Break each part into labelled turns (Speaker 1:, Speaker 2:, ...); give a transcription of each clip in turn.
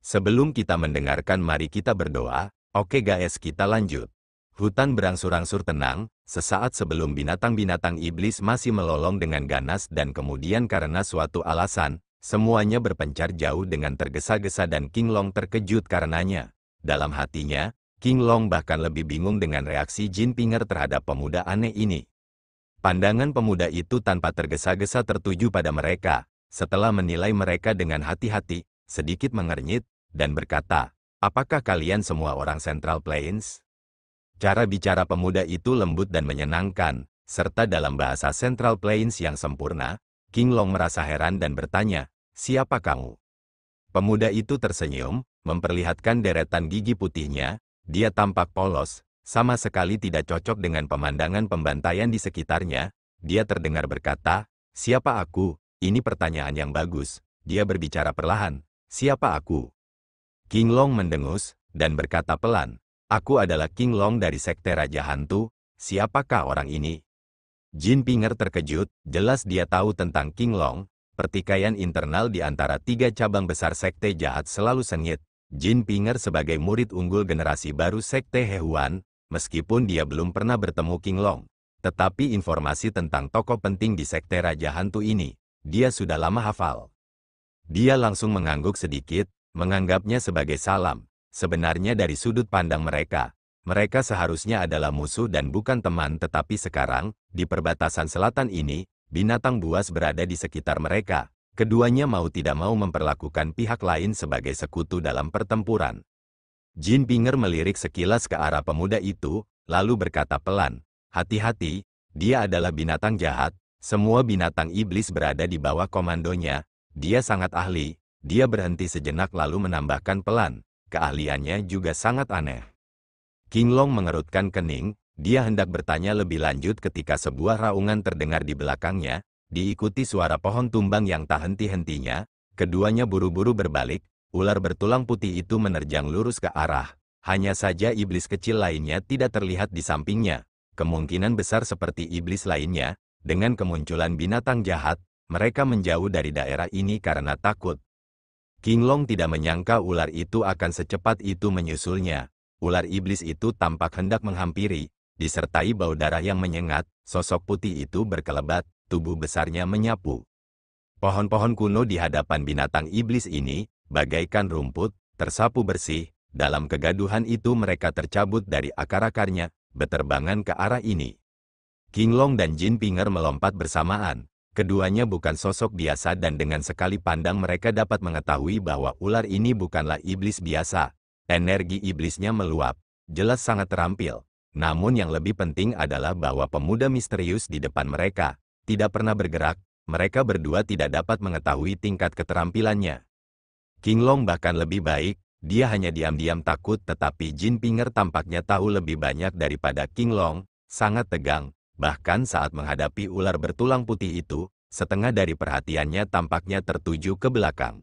Speaker 1: Sebelum kita mendengarkan, mari kita berdoa. Oke guys, kita lanjut. Hutan berangsur-angsur tenang, sesaat sebelum binatang-binatang iblis masih melolong dengan ganas dan kemudian karena suatu alasan, semuanya berpencar jauh dengan tergesa-gesa dan King Long terkejut karenanya. Dalam hatinya, King Long bahkan lebih bingung dengan reaksi Jin Pinger terhadap pemuda aneh ini. Pandangan pemuda itu tanpa tergesa-gesa tertuju pada mereka, setelah menilai mereka dengan hati-hati, sedikit mengernyit, dan berkata, "Apakah kalian semua orang Central Plains?" Cara bicara pemuda itu lembut dan menyenangkan, serta dalam bahasa Central Plains yang sempurna. King Long merasa heran dan bertanya, "Siapa kamu?" Pemuda itu tersenyum, memperlihatkan deretan gigi putihnya. Dia tampak polos, sama sekali tidak cocok dengan pemandangan pembantaian di sekitarnya. Dia terdengar berkata, "Siapa aku?" Ini pertanyaan yang bagus. Dia berbicara perlahan, "Siapa aku?" King Long mendengus, dan berkata pelan, "Aku adalah King Long dari Sekte Raja Hantu. Siapakah orang ini?" Jin Pinger terkejut, jelas dia tahu tentang King Long. Pertikaian internal di antara tiga cabang besar Sekte Jahat selalu sengit. Jin Pinger sebagai murid unggul generasi baru Sekte Hehuan, meskipun dia belum pernah bertemu King Long. Tetapi informasi tentang tokoh penting di Sekte Raja Hantu ini, dia sudah lama hafal. Dia langsung mengangguk sedikit, menganggapnya sebagai salam. Sebenarnya dari sudut pandang mereka, mereka seharusnya adalah musuh dan bukan teman, tetapi sekarang, di perbatasan selatan ini, binatang buas berada di sekitar mereka. Keduanya mau tidak mau memperlakukan pihak lain sebagai sekutu dalam pertempuran. Jin Pinger melirik sekilas ke arah pemuda itu, lalu berkata pelan, "Hati-hati, dia adalah binatang jahat. Semua binatang iblis berada di bawah komandonya. Dia sangat ahli." Dia berhenti sejenak lalu menambahkan pelan, "Keahliannya juga sangat aneh." King Long mengerutkan kening, dia hendak bertanya lebih lanjut ketika sebuah raungan terdengar di belakangnya, diikuti suara pohon tumbang yang tak henti-hentinya. Keduanya buru-buru berbalik, ular bertulang putih itu menerjang lurus ke arah. Hanya saja iblis kecil lainnya tidak terlihat di sampingnya. Kemungkinan besar seperti iblis lainnya, dengan kemunculan binatang jahat, mereka menjauh dari daerah ini karena takut. King Long tidak menyangka ular itu akan secepat itu menyusulnya. Ular iblis itu tampak hendak menghampiri, disertai bau darah yang menyengat. Sosok putih itu berkelebat, tubuh besarnya menyapu. Pohon-pohon kuno di hadapan binatang iblis ini, bagaikan rumput, tersapu bersih. Dalam kegaduhan itu mereka tercabut dari akar-akarnya, beterbangan ke arah ini. King Long dan Jin Pinger melompat bersamaan. Keduanya bukan sosok biasa dan dengan sekali pandang mereka dapat mengetahui bahwa ular ini bukanlah iblis biasa. Energi iblisnya meluap, jelas sangat terampil. Namun yang lebih penting adalah bahwa pemuda misterius di depan mereka tidak pernah bergerak. Mereka berdua tidak dapat mengetahui tingkat keterampilannya. King Long bahkan lebih baik, dia hanya diam-diam takut, tetapi Jin Pinger tampaknya tahu lebih banyak daripada King Long, sangat tegang. Bahkan saat menghadapi ular bertulang putih itu, setengah dari perhatiannya tampaknya tertuju ke belakang.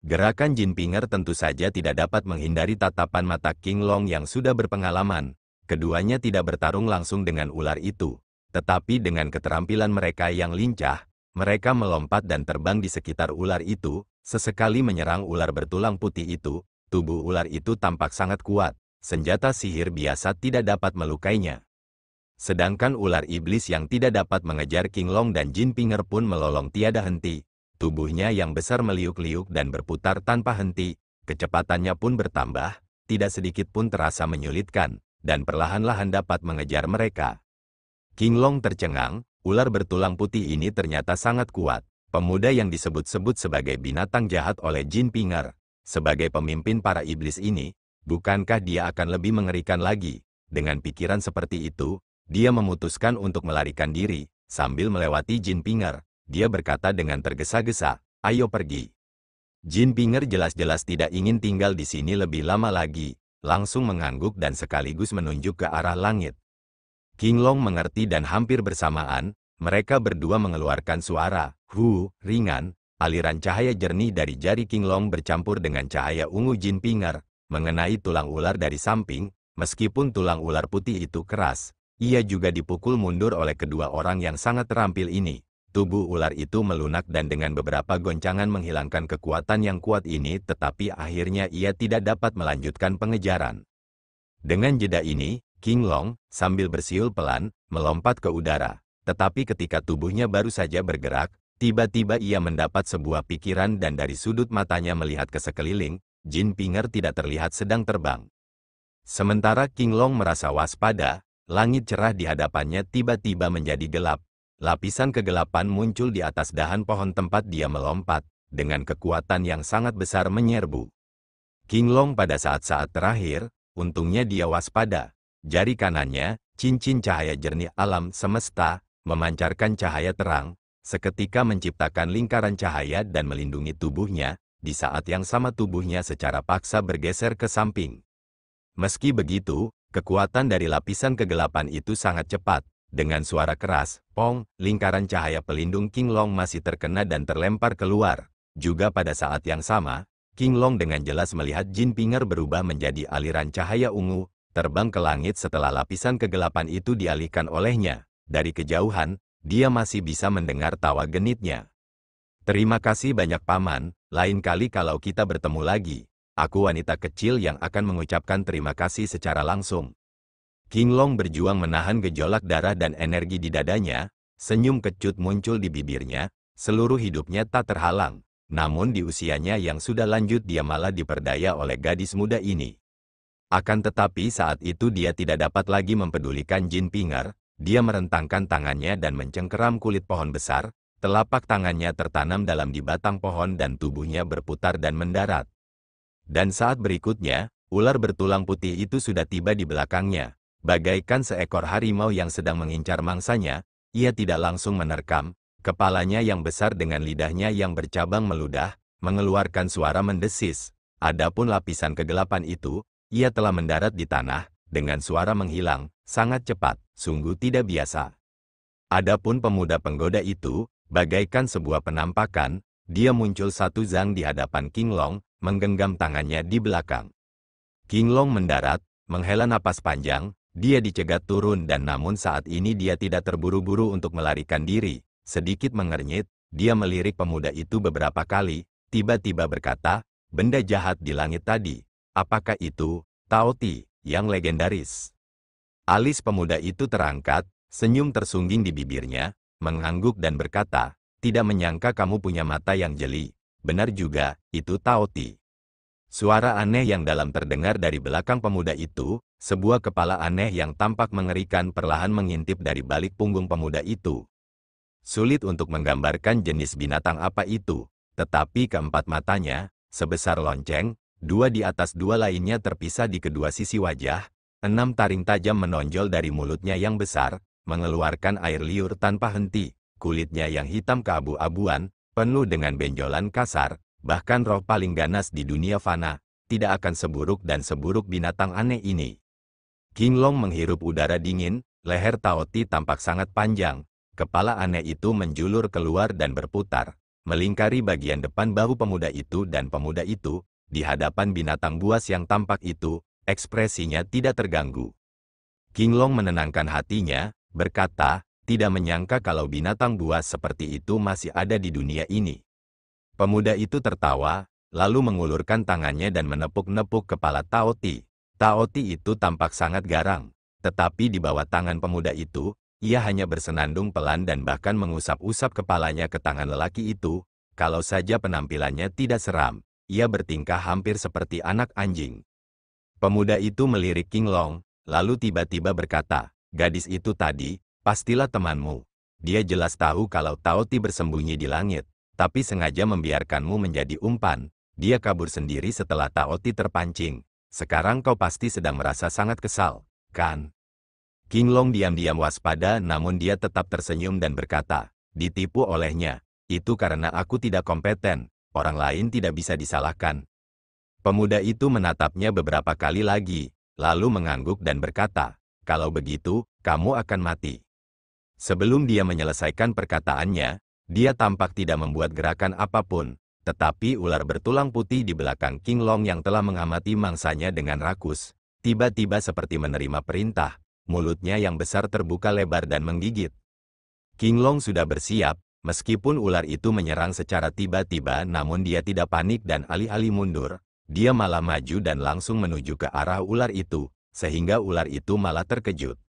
Speaker 1: Gerakan Jin Pinger tentu saja tidak dapat menghindari tatapan mata King Long yang sudah berpengalaman. Keduanya tidak bertarung langsung dengan ular itu, tetapi dengan keterampilan mereka yang lincah, mereka melompat dan terbang di sekitar ular itu, sesekali menyerang ular bertulang putih itu. Tubuh ular itu tampak sangat kuat, senjata sihir biasa tidak dapat melukainya. Sedangkan ular iblis yang tidak dapat mengejar King Long dan Jin Pinger pun melolong tiada henti. Tubuhnya yang besar meliuk-liuk dan berputar tanpa henti. Kecepatannya pun bertambah, tidak sedikit pun terasa menyulitkan, dan perlahan-lahan dapat mengejar mereka. King Long tercengang, ular bertulang putih ini ternyata sangat kuat. Pemuda yang disebut-sebut sebagai binatang jahat oleh Jin Pinger, sebagai pemimpin para iblis ini, bukankah dia akan lebih mengerikan lagi? Dengan pikiran seperti itu, dia memutuskan untuk melarikan diri. Sambil melewati Jin Pinger, dia berkata dengan tergesa-gesa, "Ayo pergi." Jin Pinger jelas-jelas tidak ingin tinggal di sini lebih lama lagi, langsung mengangguk dan sekaligus menunjuk ke arah langit. King Long mengerti dan hampir bersamaan, mereka berdua mengeluarkan suara, ringan. Aliran cahaya jernih dari jari King Long bercampur dengan cahaya ungu Jin Pinger, mengenai tulang ular dari samping. Meskipun tulang ular putih itu keras, ia juga dipukul mundur oleh kedua orang yang sangat terampil ini. tubuh ular itu melunak dan dengan beberapa goncangan menghilangkan kekuatan yang kuat ini, tetapi akhirnya ia tidak dapat melanjutkan pengejaran. Dengan jeda ini, King Long, sambil bersiul pelan, melompat ke udara. Tetapi ketika tubuhnya baru saja bergerak, tiba-tiba ia mendapat sebuah pikiran dan dari sudut matanya melihat ke sekeliling, Jin Pinger tidak terlihat sedang terbang. Sementara King Long merasa waspada, langit cerah di hadapannya tiba-tiba menjadi gelap. Lapisan kegelapan muncul di atas dahan pohon tempat dia melompat, dengan kekuatan yang sangat besar menyerbu. King Long pada saat-saat terakhir, untungnya dia waspada. Jari kanannya, cincin cahaya jernih alam semesta, memancarkan cahaya terang, seketika menciptakan lingkaran cahaya dan melindungi tubuhnya, di saat yang sama tubuhnya secara paksa bergeser ke samping. Meski begitu, kekuatan dari lapisan kegelapan itu sangat cepat. Dengan suara keras, pong, lingkaran cahaya pelindung King Long masih terkena dan terlempar keluar. Juga pada saat yang sama, King Long dengan jelas melihat Jin Pinger berubah menjadi aliran cahaya ungu, terbang ke langit setelah lapisan kegelapan itu dialihkan olehnya. Dari kejauhan, dia masih bisa mendengar tawa genitnya. "Terima kasih banyak paman, lain kali kalau kita bertemu lagi, aku wanita kecil yang akan mengucapkan terima kasih secara langsung." King Long berjuang menahan gejolak darah dan energi di dadanya, senyum kecut muncul di bibirnya, seluruh hidupnya tak terhalang. Namun di usianya yang sudah lanjut dia malah diperdaya oleh gadis muda ini. Akan tetapi saat itu dia tidak dapat lagi mempedulikan Jin Pinger, dia merentangkan tangannya dan mencengkeram kulit pohon besar, telapak tangannya tertanam dalam di batang pohon dan tubuhnya berputar dan mendarat. Dan saat berikutnya, ular bertulang putih itu sudah tiba di belakangnya. Bagaikan seekor harimau yang sedang mengincar mangsanya, ia tidak langsung menerkam, kepalanya yang besar dengan lidahnya yang bercabang meludah, mengeluarkan suara mendesis. Adapun lapisan kegelapan itu, ia telah mendarat di tanah, dengan suara menghilang, sangat cepat, sungguh tidak biasa. Adapun pemuda penggoda itu, bagaikan sebuah penampakan, dia muncul satu zang di hadapan King Long, menggenggam tangannya di belakang. King Long mendarat, menghela napas panjang, dia dicegat turun dan namun saat ini dia tidak terburu-buru untuk melarikan diri. Sedikit mengernyit, dia melirik pemuda itu beberapa kali, tiba-tiba berkata, "Benda jahat di langit tadi, apakah itu, Tao Ti, yang legendaris?" Alis pemuda itu terangkat, senyum tersungging di bibirnya, mengangguk dan berkata, "Tidak menyangka kamu punya mata yang jeli. Benar juga, itu Tao Ti." Suara aneh yang dalam terdengar dari belakang pemuda itu, sebuah kepala aneh yang tampak mengerikan perlahan mengintip dari balik punggung pemuda itu. Sulit untuk menggambarkan jenis binatang apa itu, tetapi keempat matanya, sebesar lonceng, dua di atas dua lainnya terpisah di kedua sisi wajah, 6 taring tajam menonjol dari mulutnya yang besar, mengeluarkan air liur tanpa henti, kulitnya yang hitam keabu-abuan, penuh dengan benjolan kasar, bahkan roh paling ganas di dunia fana, tidak akan seburuk dan seburuk binatang aneh ini. King Long menghirup udara dingin, leher Tao Ti tampak sangat panjang, kepala aneh itu menjulur keluar dan berputar, melingkari bagian depan bahu pemuda itu dan pemuda itu, di hadapan binatang buas yang tampak itu, ekspresinya tidak terganggu. King Long menenangkan hatinya, berkata, tidak menyangka kalau binatang buas seperti itu masih ada di dunia ini. Pemuda itu tertawa, lalu mengulurkan tangannya dan menepuk-nepuk kepala Tao Ti. Tao Ti itu tampak sangat garang, tetapi di bawah tangan pemuda itu, ia hanya bersenandung pelan dan bahkan mengusap-usap kepalanya ke tangan lelaki itu. Kalau saja penampilannya tidak seram, ia bertingkah hampir seperti anak anjing. Pemuda itu melirik King Long, lalu tiba-tiba berkata, "Gadis itu tadi, pastilah temanmu. Dia jelas tahu kalau Tao Ti bersembunyi di langit, tapi sengaja membiarkanmu menjadi umpan. Dia kabur sendiri setelah Tao Ti terpancing. Sekarang kau pasti sedang merasa sangat kesal, kan?" King Long diam-diam waspada namun dia tetap tersenyum dan berkata, "Ditipu olehnya, itu karena aku tidak kompeten, orang lain tidak bisa disalahkan." Pemuda itu menatapnya beberapa kali lagi, lalu mengangguk dan berkata, "Kalau begitu, kamu akan mati." Sebelum dia menyelesaikan perkataannya, dia tampak tidak membuat gerakan apapun, tetapi ular bertulang putih di belakang King Long yang telah mengamati mangsanya dengan rakus, tiba-tiba seperti menerima perintah, mulutnya yang besar terbuka lebar dan menggigit. King Long sudah bersiap, Meskipun ular itu menyerang secara tiba-tiba, namun dia tidak panik dan alih-alih mundur, dia malah maju dan langsung menuju ke arah ular itu, sehingga ular itu malah terkejut.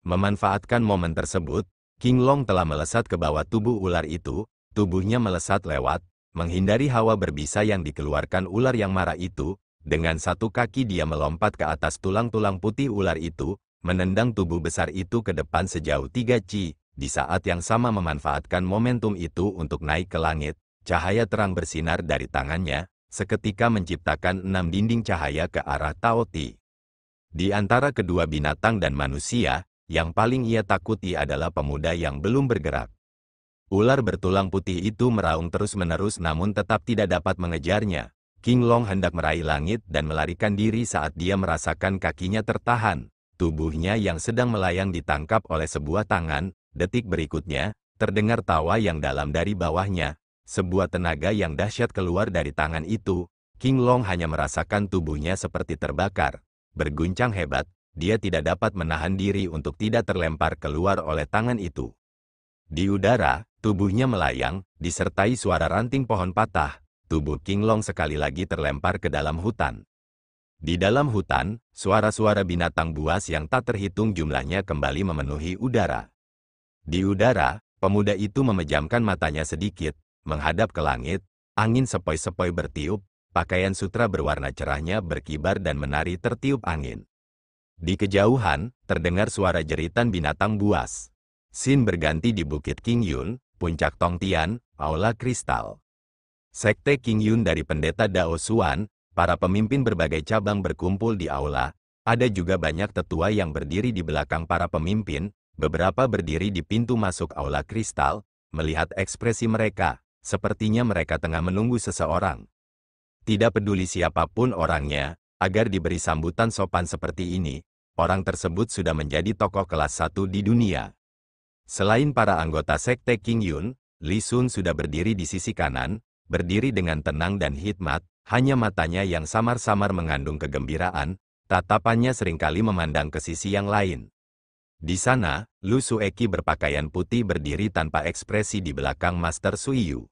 Speaker 1: Memanfaatkan momen tersebut, King Long telah melesat ke bawah tubuh ular itu, tubuhnya melesat lewat, menghindari hawa berbisa yang dikeluarkan ular yang marah itu. Dengan satu kaki dia melompat ke atas tulang-tulang putih ular itu, menendang tubuh besar itu ke depan sejauh 3 ci. Di saat yang sama memanfaatkan momentum itu untuk naik ke langit, cahaya terang bersinar dari tangannya, seketika menciptakan 6 dinding cahaya ke arah Tao Ti. Di antara kedua binatang dan manusia, yang paling ia takuti adalah pemuda yang belum bergerak. Ular bertulang putih itu meraung terus-menerus namun tetap tidak dapat mengejarnya. King Long hendak meraih langit dan melarikan diri saat dia merasakan kakinya tertahan. Tubuhnya yang sedang melayang ditangkap oleh sebuah tangan. Detik berikutnya, terdengar tawa yang dalam dari bawahnya. Sebuah tenaga yang dahsyat keluar dari tangan itu. King Long hanya merasakan tubuhnya seperti terbakar. Berguncang hebat, dia tidak dapat menahan diri untuk tidak terlempar keluar oleh tangan itu. Di udara, tubuhnya melayang, disertai suara ranting pohon patah. Tubuh King Long sekali lagi terlempar ke dalam hutan. Di dalam hutan, suara-suara binatang buas yang tak terhitung jumlahnya kembali memenuhi udara. Di udara, pemuda itu memejamkan matanya sedikit, menghadap ke langit, angin sepoi-sepoi bertiup, pakaian sutra berwarna cerahnya berkibar dan menari tertiup angin. Di kejauhan, terdengar suara jeritan binatang buas. Scene berganti di Bukit King Yun, Puncak Tong Tian, Aula Kristal. Sekte King Yun dari Pendeta Dao Xuan, para pemimpin berbagai cabang berkumpul di aula, ada juga banyak tetua yang berdiri di belakang para pemimpin. Beberapa berdiri di pintu masuk aula kristal, melihat ekspresi mereka, sepertinya mereka tengah menunggu seseorang. Tidak peduli siapapun orangnya, agar diberi sambutan sopan seperti ini, orang tersebut sudah menjadi tokoh kelas 1 di dunia. Selain para anggota Sekte King Yun, Li Sun sudah berdiri di sisi kanan, berdiri dengan tenang dan hikmat, hanya matanya yang samar-samar mengandung kegembiraan, tatapannya seringkali memandang ke sisi yang lain. Di sana, Lu Sueki berpakaian putih berdiri tanpa ekspresi di belakang Master Suiyu.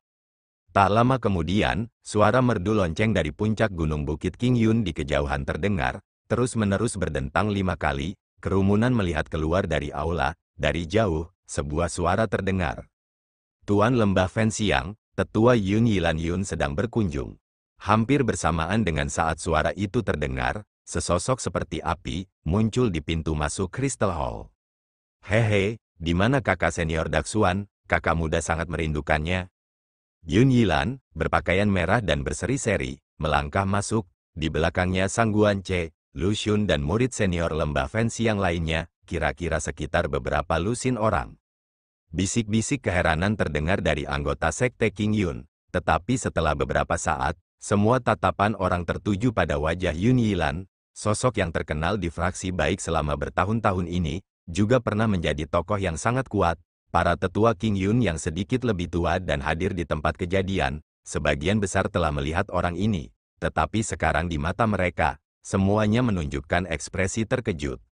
Speaker 1: Tak lama kemudian, suara merdu lonceng dari puncak gunung Bukit King Yun di kejauhan terdengar, terus-menerus berdentang 5 kali, kerumunan melihat keluar dari aula, dari jauh, sebuah suara terdengar. Tuan Lembah Fenxiang, Tetua Yun Yilan Yun sedang berkunjung. Hampir bersamaan dengan saat suara itu terdengar, sesosok seperti api, muncul di pintu masuk Crystal Hall. Hehe, di mana kakak senior Daksuan, kakak muda sangat merindukannya. Yun Yilan, berpakaian merah dan berseri-seri, melangkah masuk, di belakangnya Sang Guanche, Lu Xun dan murid senior Lembah Fenxiang lainnya, kira-kira sekitar beberapa lusin orang. Bisik-bisik keheranan terdengar dari anggota Sekte King Yun, tetapi setelah beberapa saat, semua tatapan orang tertuju pada wajah Yun Yilan, sosok yang terkenal di fraksi baik selama bertahun-tahun ini, juga pernah menjadi tokoh yang sangat kuat. Para tetua King Yun yang sedikit lebih tua dan hadir di tempat kejadian, sebagian besar telah melihat orang ini, tetapi sekarang di mata mereka, semuanya menunjukkan ekspresi terkejut.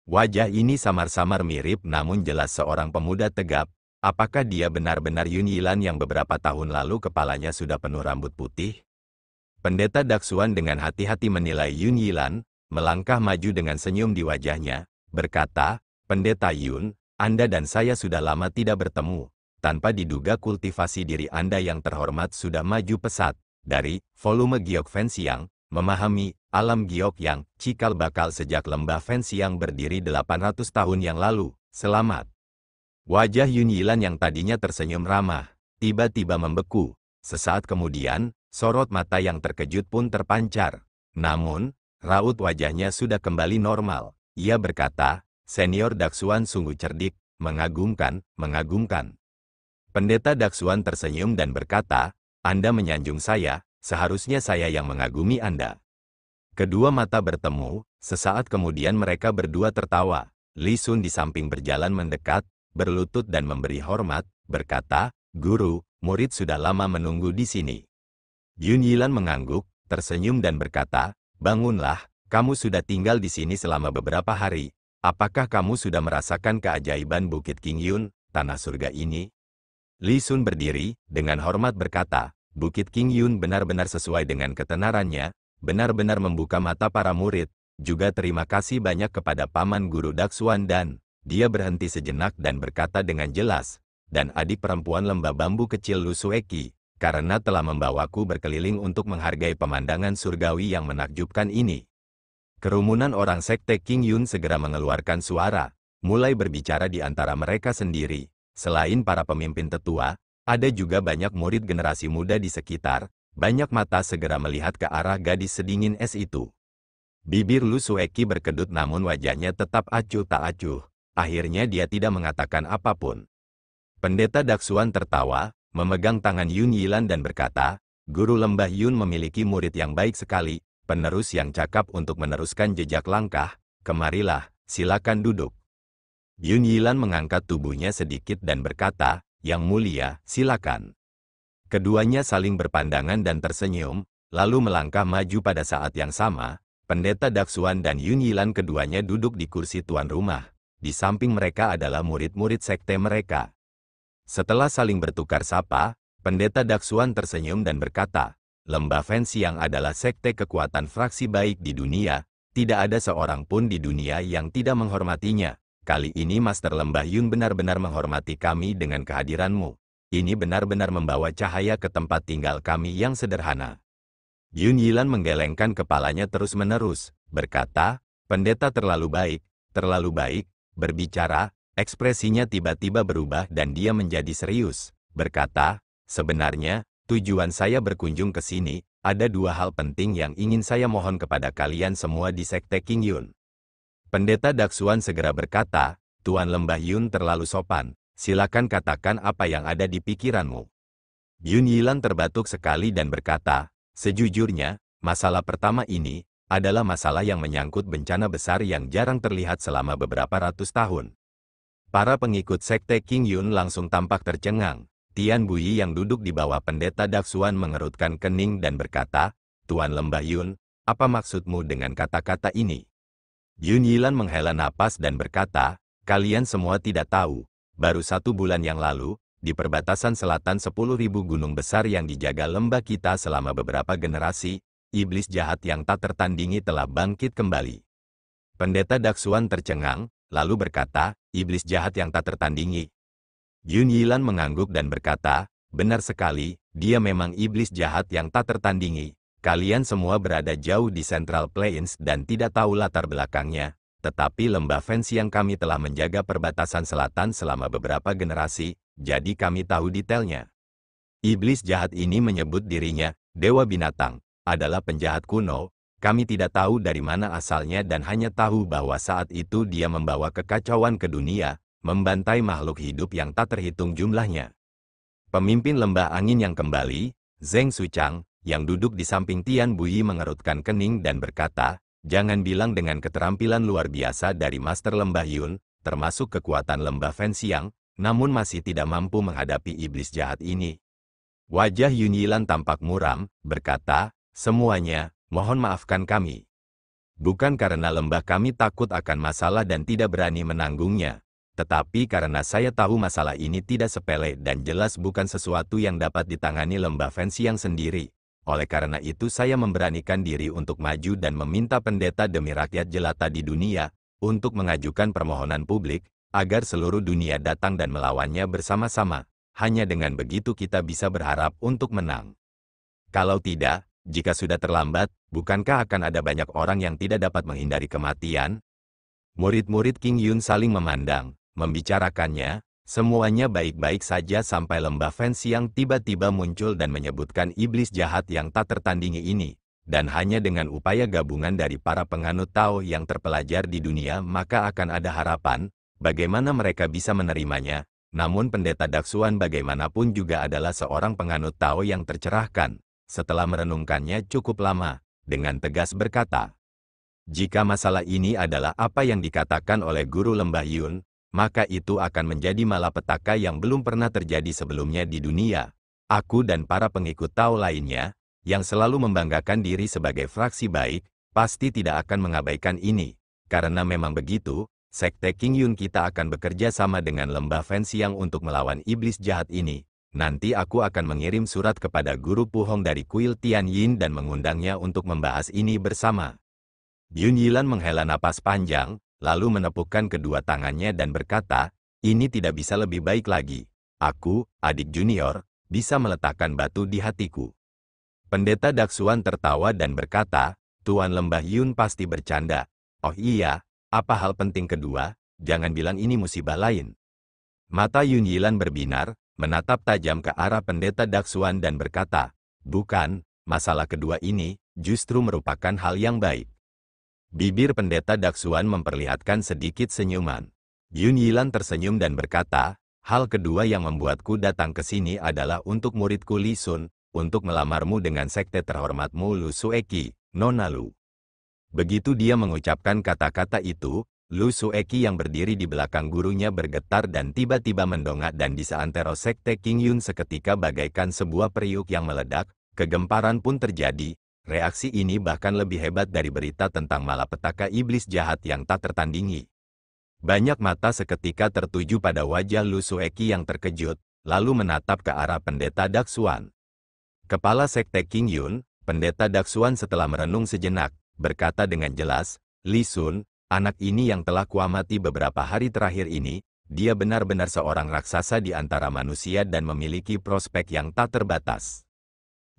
Speaker 1: Wajah ini samar-samar mirip namun jelas seorang pemuda tegap. Apakah dia benar-benar Yun Yilan yang beberapa tahun lalu kepalanya sudah penuh rambut putih? Pendeta Daksuan dengan hati-hati menilai Yun Yilan, melangkah maju dengan senyum di wajahnya, berkata, Pendeta Yun, Anda dan saya sudah lama tidak bertemu. Tanpa diduga kultivasi diri Anda yang terhormat sudah maju pesat. Dari volume Giok Fenxiang, memahami alam Giok yang cikal bakal sejak Lembah Fenxiang berdiri 800 tahun yang lalu. Selamat. Wajah Yun Yilan yang tadinya tersenyum ramah, tiba-tiba membeku. Sesaat kemudian, sorot mata yang terkejut pun terpancar. Namun, raut wajahnya sudah kembali normal. Ia berkata, Senior Daksuan sungguh cerdik, mengagumkan, mengagumkan. Pendeta Daksuan tersenyum dan berkata, Anda menyanjung saya, seharusnya saya yang mengagumi Anda. Kedua mata bertemu, sesaat kemudian mereka berdua tertawa. Li Sun di samping berjalan mendekat, berlutut dan memberi hormat, berkata, Guru, murid sudah lama menunggu di sini. Yun Yilan mengangguk, tersenyum dan berkata, Bangunlah, kamu sudah tinggal di sini selama beberapa hari. Apakah kamu sudah merasakan keajaiban Bukit King Yun, tanah surga ini? Li Sun berdiri, dengan hormat berkata, Bukit King Yun benar-benar sesuai dengan ketenarannya, benar-benar membuka mata para murid. Juga terima kasih banyak kepada Paman Guru Daksuan dan, dia berhenti sejenak dan berkata dengan jelas, dan adik perempuan lembah bambu kecil Lu Sueki, karena telah membawaku berkeliling untuk menghargai pemandangan surgawi yang menakjubkan ini. Kerumunan orang sekte King Yun segera mengeluarkan suara, mulai berbicara di antara mereka sendiri. Selain para pemimpin tetua, ada juga banyak murid generasi muda di sekitar. Banyak mata segera melihat ke arah gadis sedingin es itu. Bibir Lu Sueki berkedut namun wajahnya tetap acuh tak acuh. Akhirnya dia tidak mengatakan apapun. Pendeta Daksuan tertawa, memegang tangan Yun Yilan dan berkata, Guru Lembah Yun memiliki murid yang baik sekali, penerus yang cakap untuk meneruskan jejak langkah. Kemarilah, silakan duduk. Yun Yilan mengangkat tubuhnya sedikit dan berkata, Yang mulia, silakan. Keduanya saling berpandangan dan tersenyum, lalu melangkah maju pada saat yang sama. Pendeta Daksuan dan Yun Yilan keduanya duduk di kursi tuan rumah. Di samping mereka adalah murid-murid sekte mereka. Setelah saling bertukar sapa, Pendeta Daksuan tersenyum dan berkata, Lembah Fenxiang adalah sekte kekuatan fraksi baik di dunia. Tidak ada seorang pun di dunia yang tidak menghormatinya. Kali ini Master Lembah Yun benar-benar menghormati kami dengan kehadiranmu. Ini benar-benar membawa cahaya ke tempat tinggal kami yang sederhana. Yun Yilan menggelengkan kepalanya terus-menerus, berkata, Pendeta terlalu baik, berbicara, ekspresinya tiba-tiba berubah dan dia menjadi serius, berkata, Sebenarnya, tujuan saya berkunjung ke sini, ada dua hal penting yang ingin saya mohon kepada kalian semua di Sekte King Yun. Pendeta Daksuan segera berkata, Tuan Lembah Yun terlalu sopan, silakan katakan apa yang ada di pikiranmu. Yun Yilan terbatuk sekali dan berkata, sejujurnya, masalah pertama ini adalah masalah yang menyangkut bencana besar yang jarang terlihat selama beberapa ratus tahun. Para pengikut Sekte King Yun langsung tampak tercengang. Tian Buyi yang duduk di bawah Pendeta Daksuan mengerutkan kening dan berkata, Tuan Lembah Yun, apa maksudmu dengan kata-kata ini? Yun Yilan menghela napas dan berkata, kalian semua tidak tahu, baru 1 bulan yang lalu, di perbatasan selatan 10.000 gunung besar yang dijaga lembah kita selama beberapa generasi, iblis jahat yang tak tertandingi telah bangkit kembali. Pendeta Daksuan tercengang, lalu berkata, iblis jahat yang tak tertandingi. Yun Yilan mengangguk dan berkata, benar sekali, dia memang iblis jahat yang tak tertandingi. Kalian semua berada jauh di Central Plains dan tidak tahu latar belakangnya, tetapi lembah Fenxiang kami telah menjaga perbatasan selatan selama beberapa generasi, jadi kami tahu detailnya. Iblis jahat ini menyebut dirinya, Dewa Binatang, adalah penjahat kuno. Kami tidak tahu dari mana asalnya dan hanya tahu bahwa saat itu dia membawa kekacauan ke dunia, membantai makhluk hidup yang tak terhitung jumlahnya. Pemimpin lembah angin yang kembali, Zheng Suchang, yang duduk di samping Tian Buyi mengerutkan kening dan berkata, jangan bilang dengan keterampilan luar biasa dari Master Lembah Yun, termasuk kekuatan lembah Fenxiang, namun masih tidak mampu menghadapi iblis jahat ini. Wajah Yun Yilan tampak muram, berkata, semuanya, mohon maafkan kami. Bukan karena lembah kami takut akan masalah dan tidak berani menanggungnya, tetapi karena saya tahu masalah ini tidak sepele dan jelas bukan sesuatu yang dapat ditangani lembah Fenxiang sendiri. Oleh karena itu saya memberanikan diri untuk maju dan meminta pendeta demi rakyat jelata di dunia, untuk mengajukan permohonan publik, agar seluruh dunia datang dan melawannya bersama-sama. Hanya dengan begitu kita bisa berharap untuk menang. Kalau tidak, jika sudah terlambat, bukankah akan ada banyak orang yang tidak dapat menghindari kematian? Murid-murid King Yun saling memandang, membicarakannya. Semuanya baik-baik saja sampai lembah Fenxiang tiba-tiba muncul dan menyebutkan iblis jahat yang tak tertandingi ini. Dan hanya dengan upaya gabungan dari para penganut Tao yang terpelajar di dunia maka akan ada harapan, bagaimana mereka bisa menerimanya. Namun pendeta Daksuan bagaimanapun juga adalah seorang penganut Tao yang tercerahkan. Setelah merenungkannya cukup lama, dengan tegas berkata, jika masalah ini adalah apa yang dikatakan oleh Guru Lembah Yun, maka itu akan menjadi malapetaka yang belum pernah terjadi sebelumnya di dunia. Aku dan para pengikut Tao lainnya, yang selalu membanggakan diri sebagai fraksi baik, pasti tidak akan mengabaikan ini. Karena memang begitu, Sekte King Yun kita akan bekerja sama dengan lembah Fenxiang untuk melawan iblis jahat ini. nanti aku akan mengirim surat kepada Guru Puhong dari kuil Tianyin dan mengundangnya untuk membahas ini bersama. Yun Yilan menghela napas panjang, lalu menepukkan kedua tangannya dan berkata, ini tidak bisa lebih baik lagi. Aku, adik junior, bisa meletakkan batu di hatiku. Pendeta Daksuan tertawa dan berkata, Tuan Lembah Yun pasti bercanda. Oh iya, apa hal penting kedua? Jangan bilang ini musibah lain. Mata Yun Yilan berbinar, menatap tajam ke arah pendeta Daksuan dan berkata, bukan, masalah kedua ini justru merupakan hal yang baik. Bibir pendeta Daksuan memperlihatkan sedikit senyuman. Yun Yilan tersenyum dan berkata, hal kedua yang membuatku datang ke sini adalah untuk muridku Li Sun, untuk melamarmu dengan sekte terhormatmu Lu Sueki, Nona Lu. Begitu dia mengucapkan kata-kata itu, Lu Sueki yang berdiri di belakang gurunya bergetar dan tiba-tiba mendongak dan di seantero sekte King Yun seketika bagaikan sebuah periuk yang meledak, kegemparan pun terjadi. Reaksi ini bahkan lebih hebat dari berita tentang malapetaka iblis jahat yang tak tertandingi. Banyak mata seketika tertuju pada wajah Lu Sueki yang terkejut, lalu menatap ke arah pendeta Daksuan. Kepala sekte King Yun, pendeta Daksuan setelah merenung sejenak, berkata dengan jelas, Li Sun, anak ini yang telah kuamati beberapa hari terakhir ini, dia benar-benar seorang raksasa di antara manusia dan memiliki prospek yang tak terbatas.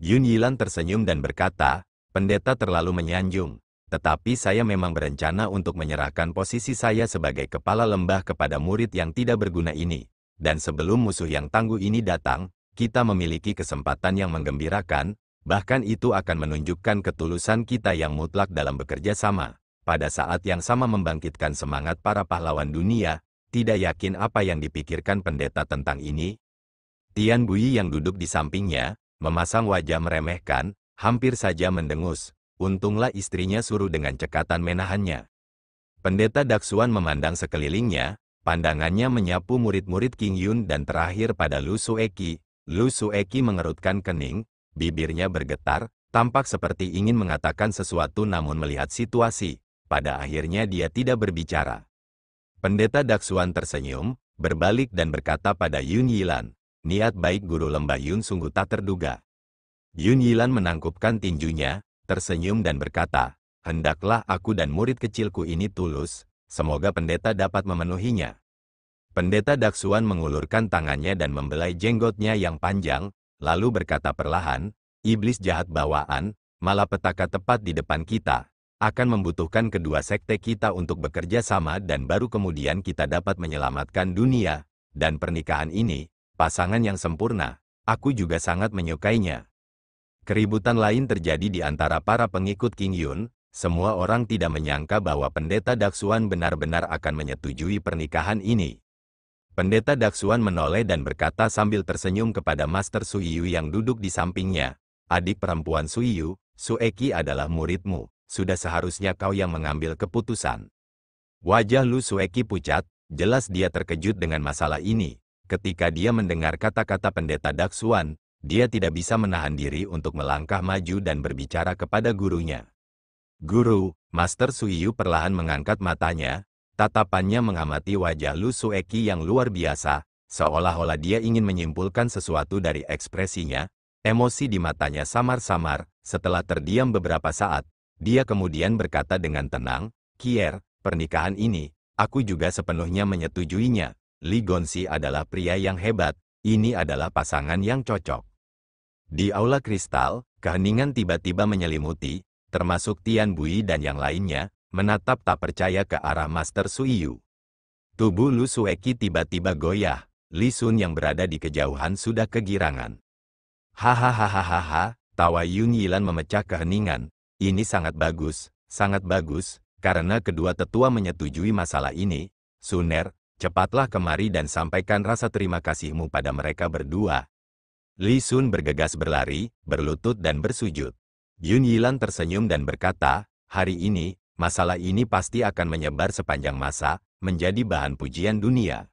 Speaker 1: Yun Yilan tersenyum dan berkata, pendeta terlalu menyanjung, tetapi saya memang berencana untuk menyerahkan posisi saya sebagai kepala lembah kepada murid yang tidak berguna ini. Dan sebelum musuh yang tangguh ini datang, kita memiliki kesempatan yang menggembirakan, bahkan itu akan menunjukkan ketulusan kita yang mutlak dalam bekerja sama. Pada saat yang sama membangkitkan semangat para pahlawan dunia, tidak yakin apa yang dipikirkan pendeta tentang ini. Tian Bui yang duduk di sampingnya, memasang wajah meremehkan, hampir saja mendengus, untunglah istrinya suruh dengan cekatan menahannya. Pendeta Daksuan memandang sekelilingnya, pandangannya menyapu murid-murid King Yun dan terakhir pada Lu Sueki. Lu Sueki mengerutkan kening, bibirnya bergetar, tampak seperti ingin mengatakan sesuatu namun melihat situasi. Pada akhirnya dia tidak berbicara. Pendeta Daksuan tersenyum, berbalik dan berkata pada Yun Yilan, niat baik guru lembah Yun sungguh tak terduga. Yun Yilan menangkupkan tinjunya, tersenyum dan berkata, hendaklah aku dan murid kecilku ini tulus, semoga pendeta dapat memenuhinya. Pendeta Daksuan mengulurkan tangannya dan membelai jenggotnya yang panjang, lalu berkata perlahan, iblis jahat bawaan, malapetaka tepat di depan kita. Akan membutuhkan kedua sekte kita untuk bekerja sama dan baru kemudian kita dapat menyelamatkan dunia. Dan pernikahan ini, pasangan yang sempurna, aku juga sangat menyukainya. Keributan lain terjadi di antara para pengikut King Yun, semua orang tidak menyangka bahwa pendeta Daksuan benar-benar akan menyetujui pernikahan ini. Pendeta Daksuan menoleh dan berkata sambil tersenyum kepada Master Suiyu yang duduk di sampingnya, adik perempuan Suiyu, Sueki adalah muridmu. Sudah seharusnya kau yang mengambil keputusan. Wajah Lu Sueki pucat, jelas dia terkejut dengan masalah ini. Ketika dia mendengar kata-kata pendeta Daksuan, dia tidak bisa menahan diri untuk melangkah maju dan berbicara kepada gurunya. Guru, Master Suiyu perlahan mengangkat matanya, tatapannya mengamati wajah Lu Sueki yang luar biasa, seolah-olah dia ingin menyimpulkan sesuatu dari ekspresinya. Emosi di matanya samar-samar, setelah terdiam beberapa saat, dia kemudian berkata dengan tenang, Kier, pernikahan ini, aku juga sepenuhnya menyetujuinya. Li Gonsi adalah pria yang hebat, ini adalah pasangan yang cocok. Di aula kristal, keheningan tiba-tiba menyelimuti, termasuk Tian Bui dan yang lainnya, menatap tak percaya ke arah Master Suiyu. Tubuh Lu Sueki tiba-tiba goyah, Li Sun yang berada di kejauhan sudah kegirangan. Hahaha, tawa Yun Yilan memecah keheningan. Ini sangat bagus, karena kedua tetua menyetujui masalah ini. Suner, cepatlah kemari dan sampaikan rasa terima kasihmu pada mereka berdua. Li Sun bergegas berlari, berlutut dan bersujud. Yun Yilan tersenyum dan berkata, hari ini, masalah ini pasti akan menyebar sepanjang masa, menjadi bahan pujian dunia.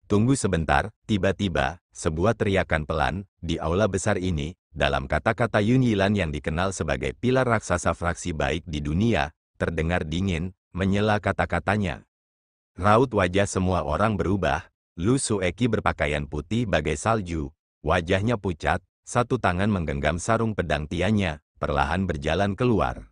Speaker 1: Tunggu sebentar, tiba-tiba, sebuah teriakan pelan, di aula besar ini, dalam kata-kata Yun Yilan yang dikenal sebagai pilar raksasa fraksi baik di dunia, terdengar dingin, menyela kata-katanya. Raut wajah semua orang berubah, Lu Sueki berpakaian putih bagai salju, Wajahnya pucat, satu tangan menggenggam sarung pedang tianya, perlahan berjalan keluar.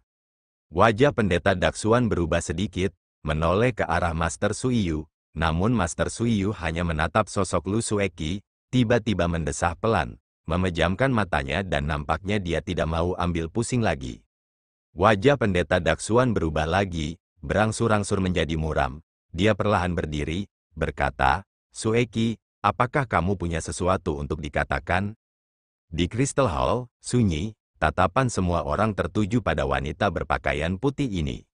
Speaker 1: Wajah pendeta Daksuan berubah sedikit, menoleh ke arah Master Suiyu, namun Master Suiyu hanya menatap sosok Lu Sueki, tiba-tiba mendesah pelan, memejamkan matanya dan nampaknya dia tidak mau ambil pusing lagi. Wajah pendeta Daksuan berubah lagi, berangsur-angsur menjadi muram. Dia perlahan berdiri, berkata, "Sueki, apakah kamu punya sesuatu untuk dikatakan?" Di Crystal Hall, sunyi, tatapan semua orang tertuju pada wanita berpakaian putih ini.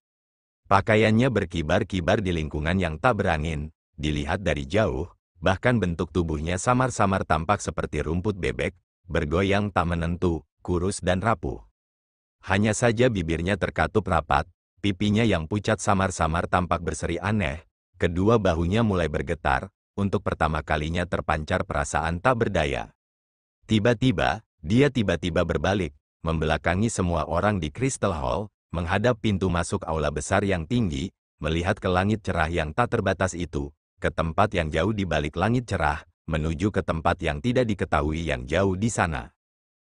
Speaker 1: Pakaiannya berkibar-kibar di lingkungan yang tak berangin, dilihat dari jauh, bahkan bentuk tubuhnya samar-samar tampak seperti rumput bebek, bergoyang tak menentu, kurus dan rapuh. Hanya saja bibirnya terkatup rapat, pipinya yang pucat samar-samar tampak berseri aneh, kedua bahunya mulai bergetar, untuk pertama kalinya terpancar perasaan tak berdaya. Tiba-tiba, dia tiba-tiba berbalik, membelakangi semua orang di Crystal Hall, menghadap pintu masuk aula besar yang tinggi, melihat ke langit cerah yang tak terbatas itu, ke tempat yang jauh di balik langit cerah, menuju ke tempat yang tidak diketahui yang jauh di sana.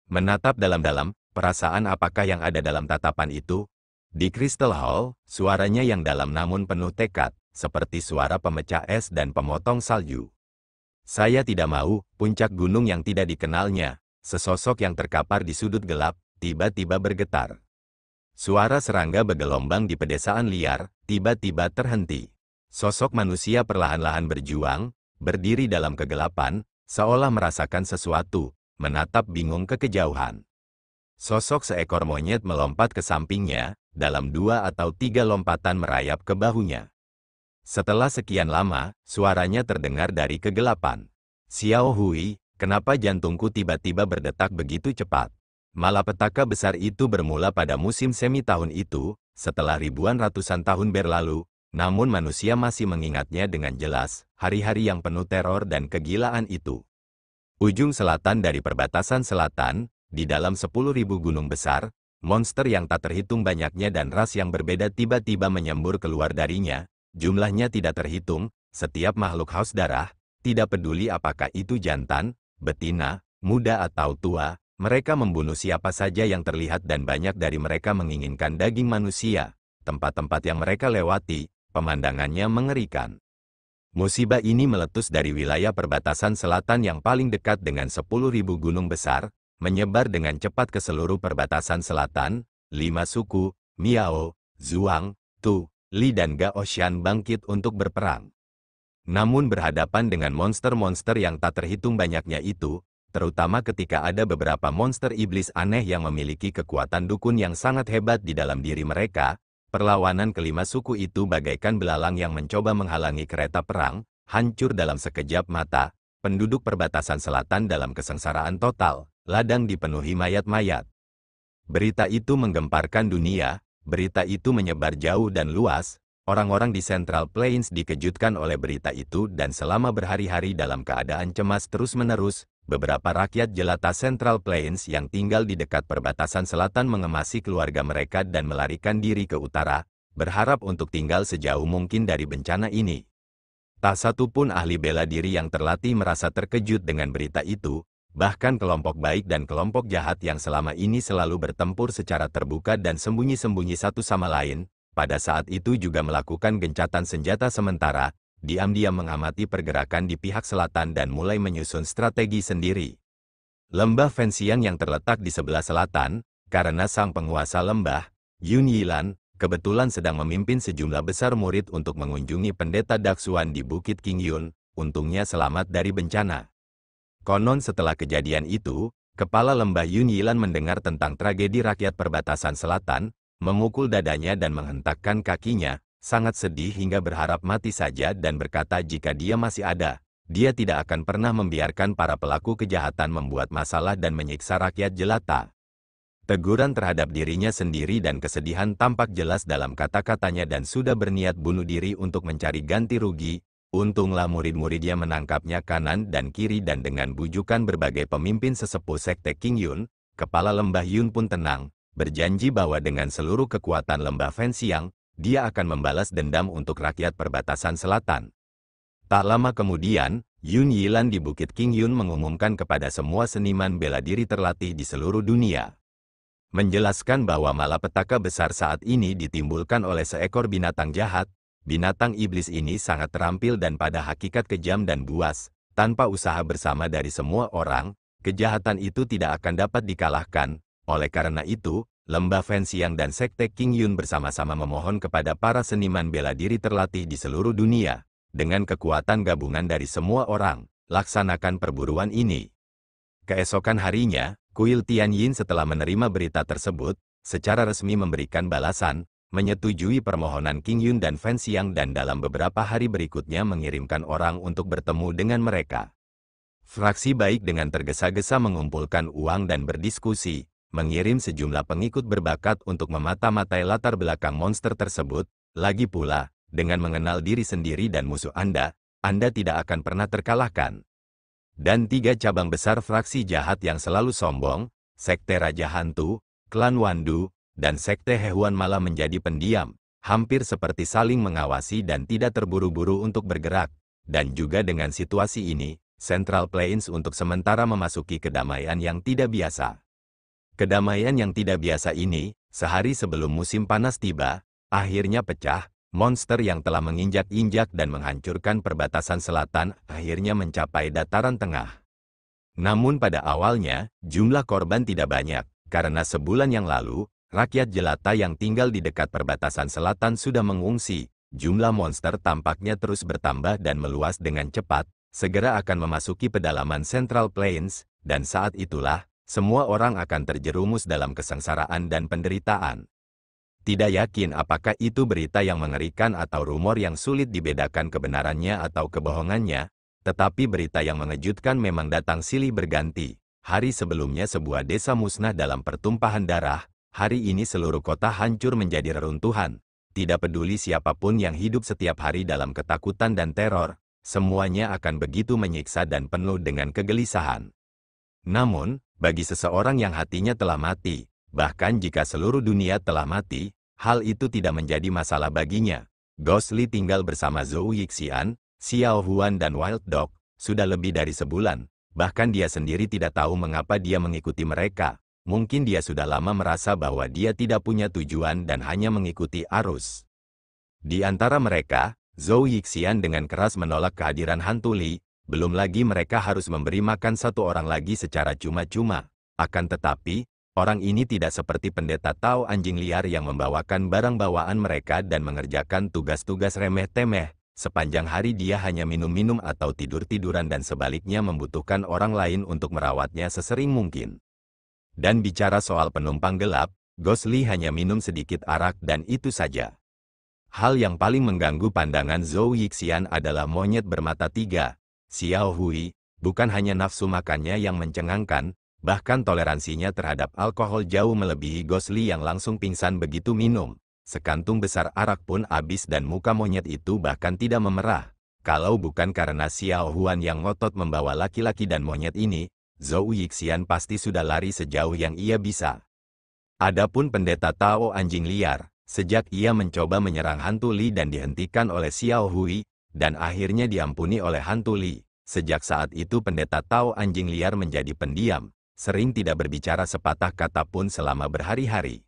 Speaker 1: Menatap dalam-dalam, perasaan apakah yang ada dalam tatapan itu? Di Crystal Hall, suaranya yang dalam namun penuh tekad, seperti suara pemecah es dan pemotong salju. "Saya tidak mau," puncak gunung yang tidak dikenalnya, sesosok yang terkapar di sudut gelap, tiba-tiba bergetar. Suara serangga bergelombang di pedesaan liar, tiba-tiba terhenti. Sosok manusia perlahan-lahan berjuang, berdiri dalam kegelapan, seolah merasakan sesuatu, menatap bingung ke kejauhan. Sosok seekor monyet melompat ke sampingnya, dalam 2 atau 3 lompatan merayap ke bahunya. Setelah sekian lama, suaranya terdengar dari kegelapan. "Xiao Hui, kenapa jantungku tiba-tiba berdetak begitu cepat?" Malapetaka besar itu bermula pada musim semi tahun itu, setelah ribuan ratusan tahun berlalu, namun manusia masih mengingatnya dengan jelas, hari-hari yang penuh teror dan kegilaan itu. Ujung selatan dari perbatasan selatan, di dalam 10.000 gunung besar, monster yang tak terhitung banyaknya dan ras yang berbeda tiba-tiba menyembur keluar darinya, jumlahnya tidak terhitung, setiap makhluk haus darah, tidak peduli apakah itu jantan, betina, muda atau tua, mereka membunuh siapa saja yang terlihat dan banyak dari mereka menginginkan daging manusia. Tempat-tempat yang mereka lewati, pemandangannya mengerikan. Musibah ini meletus dari wilayah perbatasan selatan yang paling dekat dengan 10.000 gunung besar, menyebar dengan cepat ke seluruh perbatasan selatan. 5 suku, Miao, Zhuang, Tu, Li dan Gaoshan bangkit untuk berperang. Namun berhadapan dengan monster-monster yang tak terhitung banyaknya itu, terutama ketika ada beberapa monster iblis aneh yang memiliki kekuatan dukun yang sangat hebat di dalam diri mereka, perlawanan kelima suku itu bagaikan belalang yang mencoba menghalangi kereta perang, hancur dalam sekejap mata, penduduk perbatasan selatan dalam kesengsaraan total, ladang dipenuhi mayat-mayat. Berita itu menggemparkan dunia, berita itu menyebar jauh dan luas, orang-orang di Central Plains dikejutkan oleh berita itu dan selama berhari-hari dalam keadaan cemas terus-menerus, beberapa rakyat jelata Central Plains yang tinggal di dekat perbatasan selatan mengemasi keluarga mereka dan melarikan diri ke utara, berharap untuk tinggal sejauh mungkin dari bencana ini. Tak satu pun ahli bela diri yang terlatih merasa terkejut dengan berita itu, bahkan kelompok baik dan kelompok jahat yang selama ini selalu bertempur secara terbuka dan sembunyi-sembunyi satu sama lain, pada saat itu juga melakukan gencatan senjata sementara, diam-diam mengamati pergerakan di pihak selatan dan mulai menyusun strategi sendiri. Lembah Fenxiang yang terletak di sebelah selatan, karena sang penguasa lembah, Yun Yilan, kebetulan sedang memimpin sejumlah besar murid untuk mengunjungi pendeta Daksuan di Bukit Qingyun, untungnya selamat dari bencana. Konon setelah kejadian itu, kepala lembah Yun Yilan mendengar tentang tragedi rakyat perbatasan selatan, memukul dadanya dan menghentakkan kakinya, sangat sedih hingga berharap mati saja dan berkata jika dia masih ada, dia tidak akan pernah membiarkan para pelaku kejahatan membuat masalah dan menyiksa rakyat jelata. Teguran terhadap dirinya sendiri dan kesedihan tampak jelas dalam kata-katanya dan sudah berniat bunuh diri untuk mencari ganti rugi. Untunglah murid-muridnya menangkapnya kanan dan kiri dan dengan bujukan berbagai pemimpin sesepuh sekte Qingyun, kepala lembah Yun pun tenang, berjanji bahwa dengan seluruh kekuatan lembah Fenxiang, dia akan membalas dendam untuk rakyat perbatasan selatan. Tak lama kemudian, Yun Yilan di Bukit Qingyun mengumumkan kepada semua seniman bela diri terlatih di seluruh dunia. Menjelaskan bahwa malapetaka besar saat ini ditimbulkan oleh seekor binatang jahat. Binatang iblis ini sangat terampil dan pada hakikat kejam dan buas. Tanpa usaha bersama dari semua orang, kejahatan itu tidak akan dapat dikalahkan. Oleh karena itu, Lembah Fenxiang dan Sekte Qingyun bersama-sama memohon kepada para seniman bela diri terlatih di seluruh dunia. Dengan kekuatan gabungan dari semua orang, laksanakan perburuan ini. Keesokan harinya, Kuil Tianyin setelah menerima berita tersebut, secara resmi memberikan balasan, menyetujui permohonan Qingyun dan Fenxiang dan dalam beberapa hari berikutnya mengirimkan orang untuk bertemu dengan mereka. Fraksi baik dengan tergesa-gesa mengumpulkan uang dan berdiskusi, mengirim sejumlah pengikut berbakat untuk memata-matai latar belakang monster tersebut. Lagi pula, dengan mengenal diri sendiri dan musuh Anda tidak akan pernah terkalahkan. Dan 3 cabang besar fraksi jahat yang selalu sombong, Sekte Raja Hantu, Klan Wandu, dan Sekte Hehuan malah menjadi pendiam, hampir seperti saling mengawasi dan tidak terburu-buru untuk bergerak. Dan juga dengan situasi ini, Central Plains untuk sementara memasuki kedamaian yang tidak biasa. Kedamaian yang tidak biasa ini, sehari sebelum musim panas tiba, akhirnya pecah. Monster yang telah menginjak-injak dan menghancurkan perbatasan selatan akhirnya mencapai dataran tengah. Namun pada awalnya, jumlah korban tidak banyak, karena sebulan yang lalu, rakyat jelata yang tinggal di dekat perbatasan selatan sudah mengungsi. Jumlah monster tampaknya terus bertambah dan meluas dengan cepat, segera akan memasuki pedalaman Central Plains, dan saat itulah, semua orang akan terjerumus dalam kesengsaraan dan penderitaan. Tidak yakin apakah itu berita yang mengerikan atau rumor yang sulit dibedakan kebenarannya atau kebohongannya, tetapi berita yang mengejutkan memang datang silih berganti. Hari sebelumnya sebuah desa musnah dalam pertumpahan darah, hari ini seluruh kota hancur menjadi reruntuhan. Tidak peduli siapapun yang hidup setiap hari dalam ketakutan dan teror, semuanya akan begitu menyiksa dan penuh dengan kegelisahan. Namun, bagi seseorang yang hatinya telah mati, bahkan jika seluruh dunia telah mati, hal itu tidak menjadi masalah baginya. Ghost Li tinggal bersama Zhou Yixian, Xiao Huan dan Wild Dog, sudah lebih dari sebulan. Bahkan dia sendiri tidak tahu mengapa dia mengikuti mereka. Mungkin dia sudah lama merasa bahwa dia tidak punya tujuan dan hanya mengikuti arus. Di antara mereka, Zhou Yixian dengan keras menolak kehadiran hantu Li, belum lagi mereka harus memberi makan satu orang lagi secara cuma-cuma. Akan tetapi, orang ini tidak seperti pendeta Tao anjing liar yang membawakan barang bawaan mereka dan mengerjakan tugas-tugas remeh-temeh. Sepanjang hari dia hanya minum-minum atau tidur-tiduran dan sebaliknya membutuhkan orang lain untuk merawatnya sesering mungkin. Dan bicara soal penumpang gelap, Ghost Li hanya minum sedikit arak dan itu saja. Hal yang paling mengganggu pandangan Zhou Yixian adalah monyet bermata 3, Xiao Hui, bukan hanya nafsu makannya yang mencengangkan, bahkan toleransinya terhadap alkohol jauh melebihi Ghost Li yang langsung pingsan begitu minum. Sekantung besar arak pun habis dan muka monyet itu bahkan tidak memerah. Kalau bukan karena Xiao Huan yang ngotot membawa laki-laki dan monyet ini, Zhou Yixian pasti sudah lari sejauh yang ia bisa. Adapun pendeta Tao anjing liar, sejak ia mencoba menyerang hantu Li dan dihentikan oleh Xiao Hui, dan akhirnya diampuni oleh hantu Li, sejak saat itu pendeta Tao anjing liar menjadi pendiam. Sering tidak berbicara sepatah kata pun selama berhari-hari.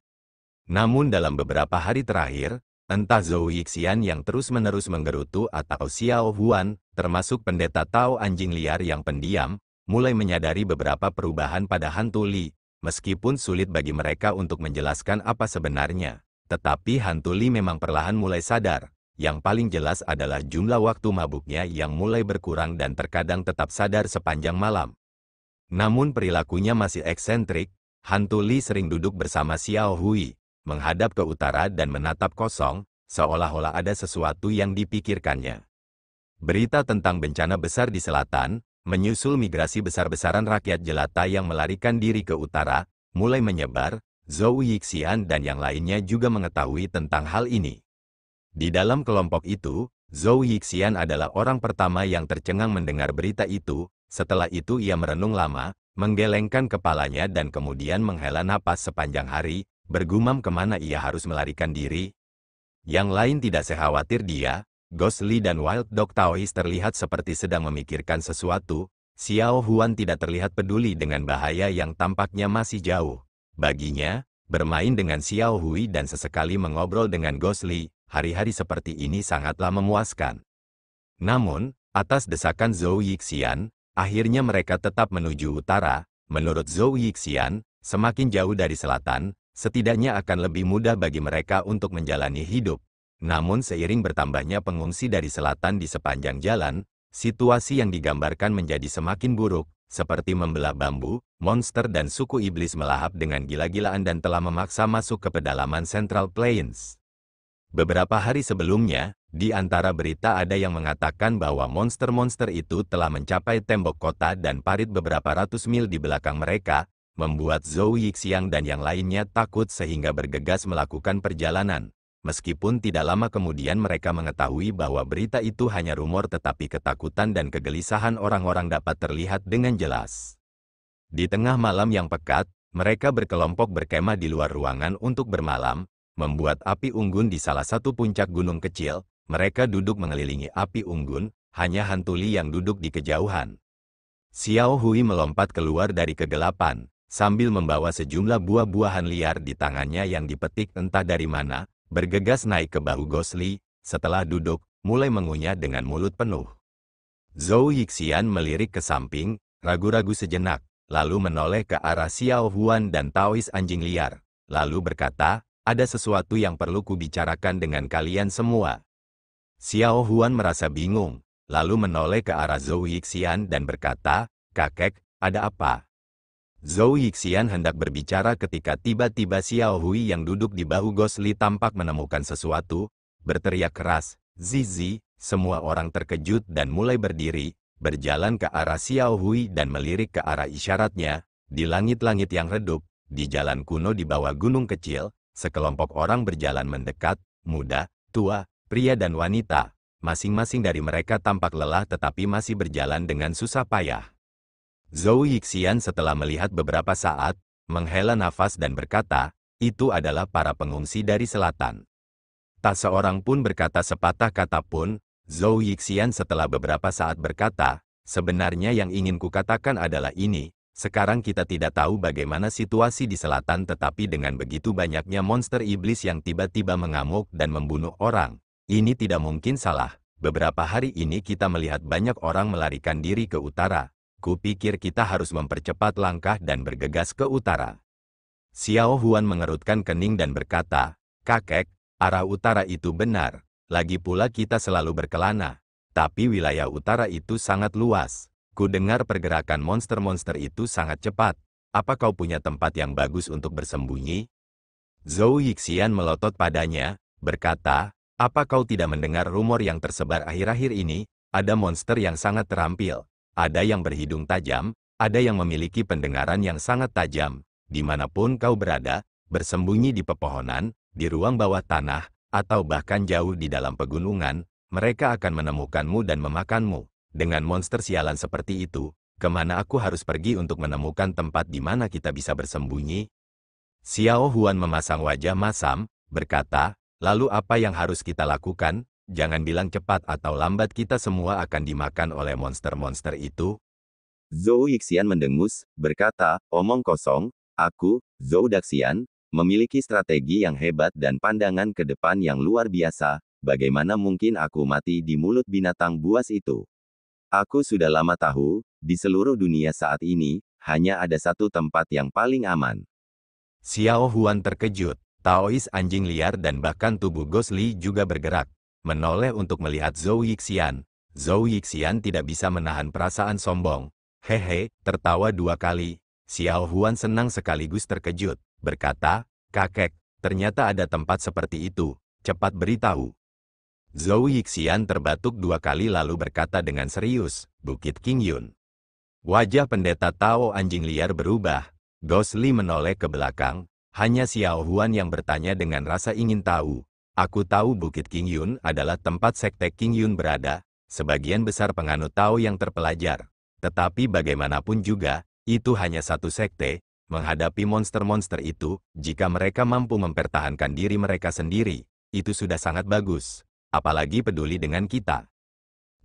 Speaker 1: Namun dalam beberapa hari terakhir, entah Zhou Yixian yang terus-menerus menggerutu atau Xiao Huan, termasuk pendeta Tao anjing liar yang pendiam, mulai menyadari beberapa perubahan pada hantu Li, meskipun sulit bagi mereka untuk menjelaskan apa sebenarnya. Tetapi hantu Li memang perlahan mulai sadar. Yang paling jelas adalah jumlah waktu mabuknya yang mulai berkurang dan terkadang tetap sadar sepanjang malam. Namun perilakunya masih eksentrik. Hantu Li sering duduk bersama Xiao Hui, menghadap ke utara dan menatap kosong, seolah-olah ada sesuatu yang dipikirkannya. Berita tentang bencana besar di selatan, menyusul migrasi besar-besaran rakyat jelata yang melarikan diri ke utara, mulai menyebar. Zhou Yixian dan yang lainnya juga mengetahui tentang hal ini. Di dalam kelompok itu, Zhou Yixian adalah orang pertama yang tercengang mendengar berita itu. Setelah itu ia merenung lama, menggelengkan kepalanya dan kemudian menghela napas sepanjang hari, bergumam kemana ia harus melarikan diri. Yang lain tidak sekhawatir dia, Ghost Lee dan Wild Dog Taoist terlihat seperti sedang memikirkan sesuatu. Xiao Huan tidak terlihat peduli dengan bahaya yang tampaknya masih jauh. Baginya, bermain dengan Xiao Hui dan sesekali mengobrol dengan Ghost Lee, hari-hari seperti ini sangatlah memuaskan. Namun, atas desakan Zhou Yixian, akhirnya mereka tetap menuju utara. Menurut Zhou Yixian, semakin jauh dari selatan, setidaknya akan lebih mudah bagi mereka untuk menjalani hidup. Namun seiring bertambahnya pengungsi dari selatan di sepanjang jalan, situasi yang digambarkan menjadi semakin buruk, seperti membelah bambu, monster dan suku iblis melahap dengan gila-gilaan dan telah memaksa masuk ke pedalaman Central Plains. Beberapa hari sebelumnya, di antara berita ada yang mengatakan bahwa monster-monster itu telah mencapai tembok kota dan parit beberapa ratus mil di belakang mereka, membuat Zhou Yixian dan yang lainnya takut sehingga bergegas melakukan perjalanan. Meskipun tidak lama kemudian mereka mengetahui bahwa berita itu hanya rumor tetapi ketakutan dan kegelisahan orang-orang dapat terlihat dengan jelas. Di tengah malam yang pekat, mereka berkelompok berkemah di luar ruangan untuk bermalam, membuat api unggun di salah satu puncak gunung kecil. Mereka duduk mengelilingi api unggun, hanya Hantuli yang duduk di kejauhan. Xiao Hui melompat keluar dari kegelapan, sambil membawa sejumlah buah-buahan liar di tangannya yang dipetik entah dari mana. Bergegas naik ke bahu Ghost Lee, setelah duduk, mulai mengunyah dengan mulut penuh. Zhou Yixian melirik ke samping, ragu-ragu sejenak, lalu menoleh ke arah Xiao Huan dan Taoist anjing liar, lalu berkata, ada sesuatu yang perlu kubicarakan dengan kalian semua. Xiao Huan merasa bingung, lalu menoleh ke arah Zhou Yixian dan berkata, kakek, ada apa? Zhou Yixian hendak berbicara ketika tiba-tiba Xiao Hui yang duduk di bahu Ghost Lee tampak menemukan sesuatu, berteriak keras, Zizi, semua orang terkejut dan mulai berdiri, berjalan ke arah Xiao Hui dan melirik ke arah isyaratnya. Di langit-langit yang redup, di jalan kuno di bawah gunung kecil, sekelompok orang berjalan mendekat, muda, tua, pria dan wanita. Masing-masing dari mereka tampak lelah tetapi masih berjalan dengan susah payah. Zhou Yixian setelah melihat beberapa saat, menghela nafas dan berkata, itu adalah para pengungsi dari selatan. Tak seorang pun berkata sepatah kata pun. Zhou Yixian setelah beberapa saat berkata, sebenarnya yang ingin kukatakan adalah ini, sekarang kita tidak tahu bagaimana situasi di selatan tetapi dengan begitu banyaknya monster iblis yang tiba-tiba mengamuk dan membunuh orang, ini tidak mungkin salah. Beberapa hari ini kita melihat banyak orang melarikan diri ke utara. Kupikir kita harus mempercepat langkah dan bergegas ke utara. Xiao Huan mengerutkan kening dan berkata, kakek, arah utara itu benar. Lagi pula kita selalu berkelana. Tapi wilayah utara itu sangat luas. Ku dengar pergerakan monster-monster itu sangat cepat. Apa kau punya tempat yang bagus untuk bersembunyi? Zhou Yixian melotot padanya, berkata, apa kau tidak mendengar rumor yang tersebar akhir-akhir ini? Ada monster yang sangat terampil. Ada yang berhidung tajam, ada yang memiliki pendengaran yang sangat tajam. Dimanapun kau berada, bersembunyi di pepohonan, di ruang bawah tanah, atau bahkan jauh di dalam pegunungan, mereka akan menemukanmu dan memakanmu. Dengan monster sialan seperti itu, kemana aku harus pergi untuk menemukan tempat di mana kita bisa bersembunyi? Xiao Huan memasang wajah masam, berkata, lalu apa yang harus kita lakukan? Jangan bilang cepat atau lambat kita semua akan dimakan oleh monster-monster itu.
Speaker 2: Zhou Yixian mendengus, berkata, omong kosong, aku, Zhou Daxian, memiliki strategi yang hebat dan pandangan ke depan yang luar biasa, bagaimana mungkin aku mati di mulut binatang buas itu? Aku sudah lama tahu, di seluruh dunia saat ini, hanya ada satu tempat yang paling aman.
Speaker 1: Xiao Huan terkejut, Taoist anjing liar dan bahkan tubuh Ghost Lee juga bergerak. Menoleh untuk melihat Zhou Yixian. Zhou Yixian tidak bisa menahan perasaan sombong. Hehe, tertawa dua kali. Xiao Huan senang sekaligus terkejut. Berkata, kakek, ternyata ada tempat seperti itu. Cepat beritahu. Zhou Yixian terbatuk dua kali lalu berkata dengan serius, Bukit Qingyun. Wajah pendeta Tao anjing liar berubah. Ghost Lee menoleh ke belakang. Hanya Xiao Huan yang bertanya dengan rasa ingin tahu. Aku tahu Bukit Qingyun adalah tempat sekte Qingyun berada, sebagian besar penganut Tao yang terpelajar. Tetapi bagaimanapun juga, itu hanya satu sekte. Menghadapi monster-monster itu, jika mereka mampu mempertahankan diri mereka sendiri, itu sudah sangat bagus. apalagi peduli dengan kita.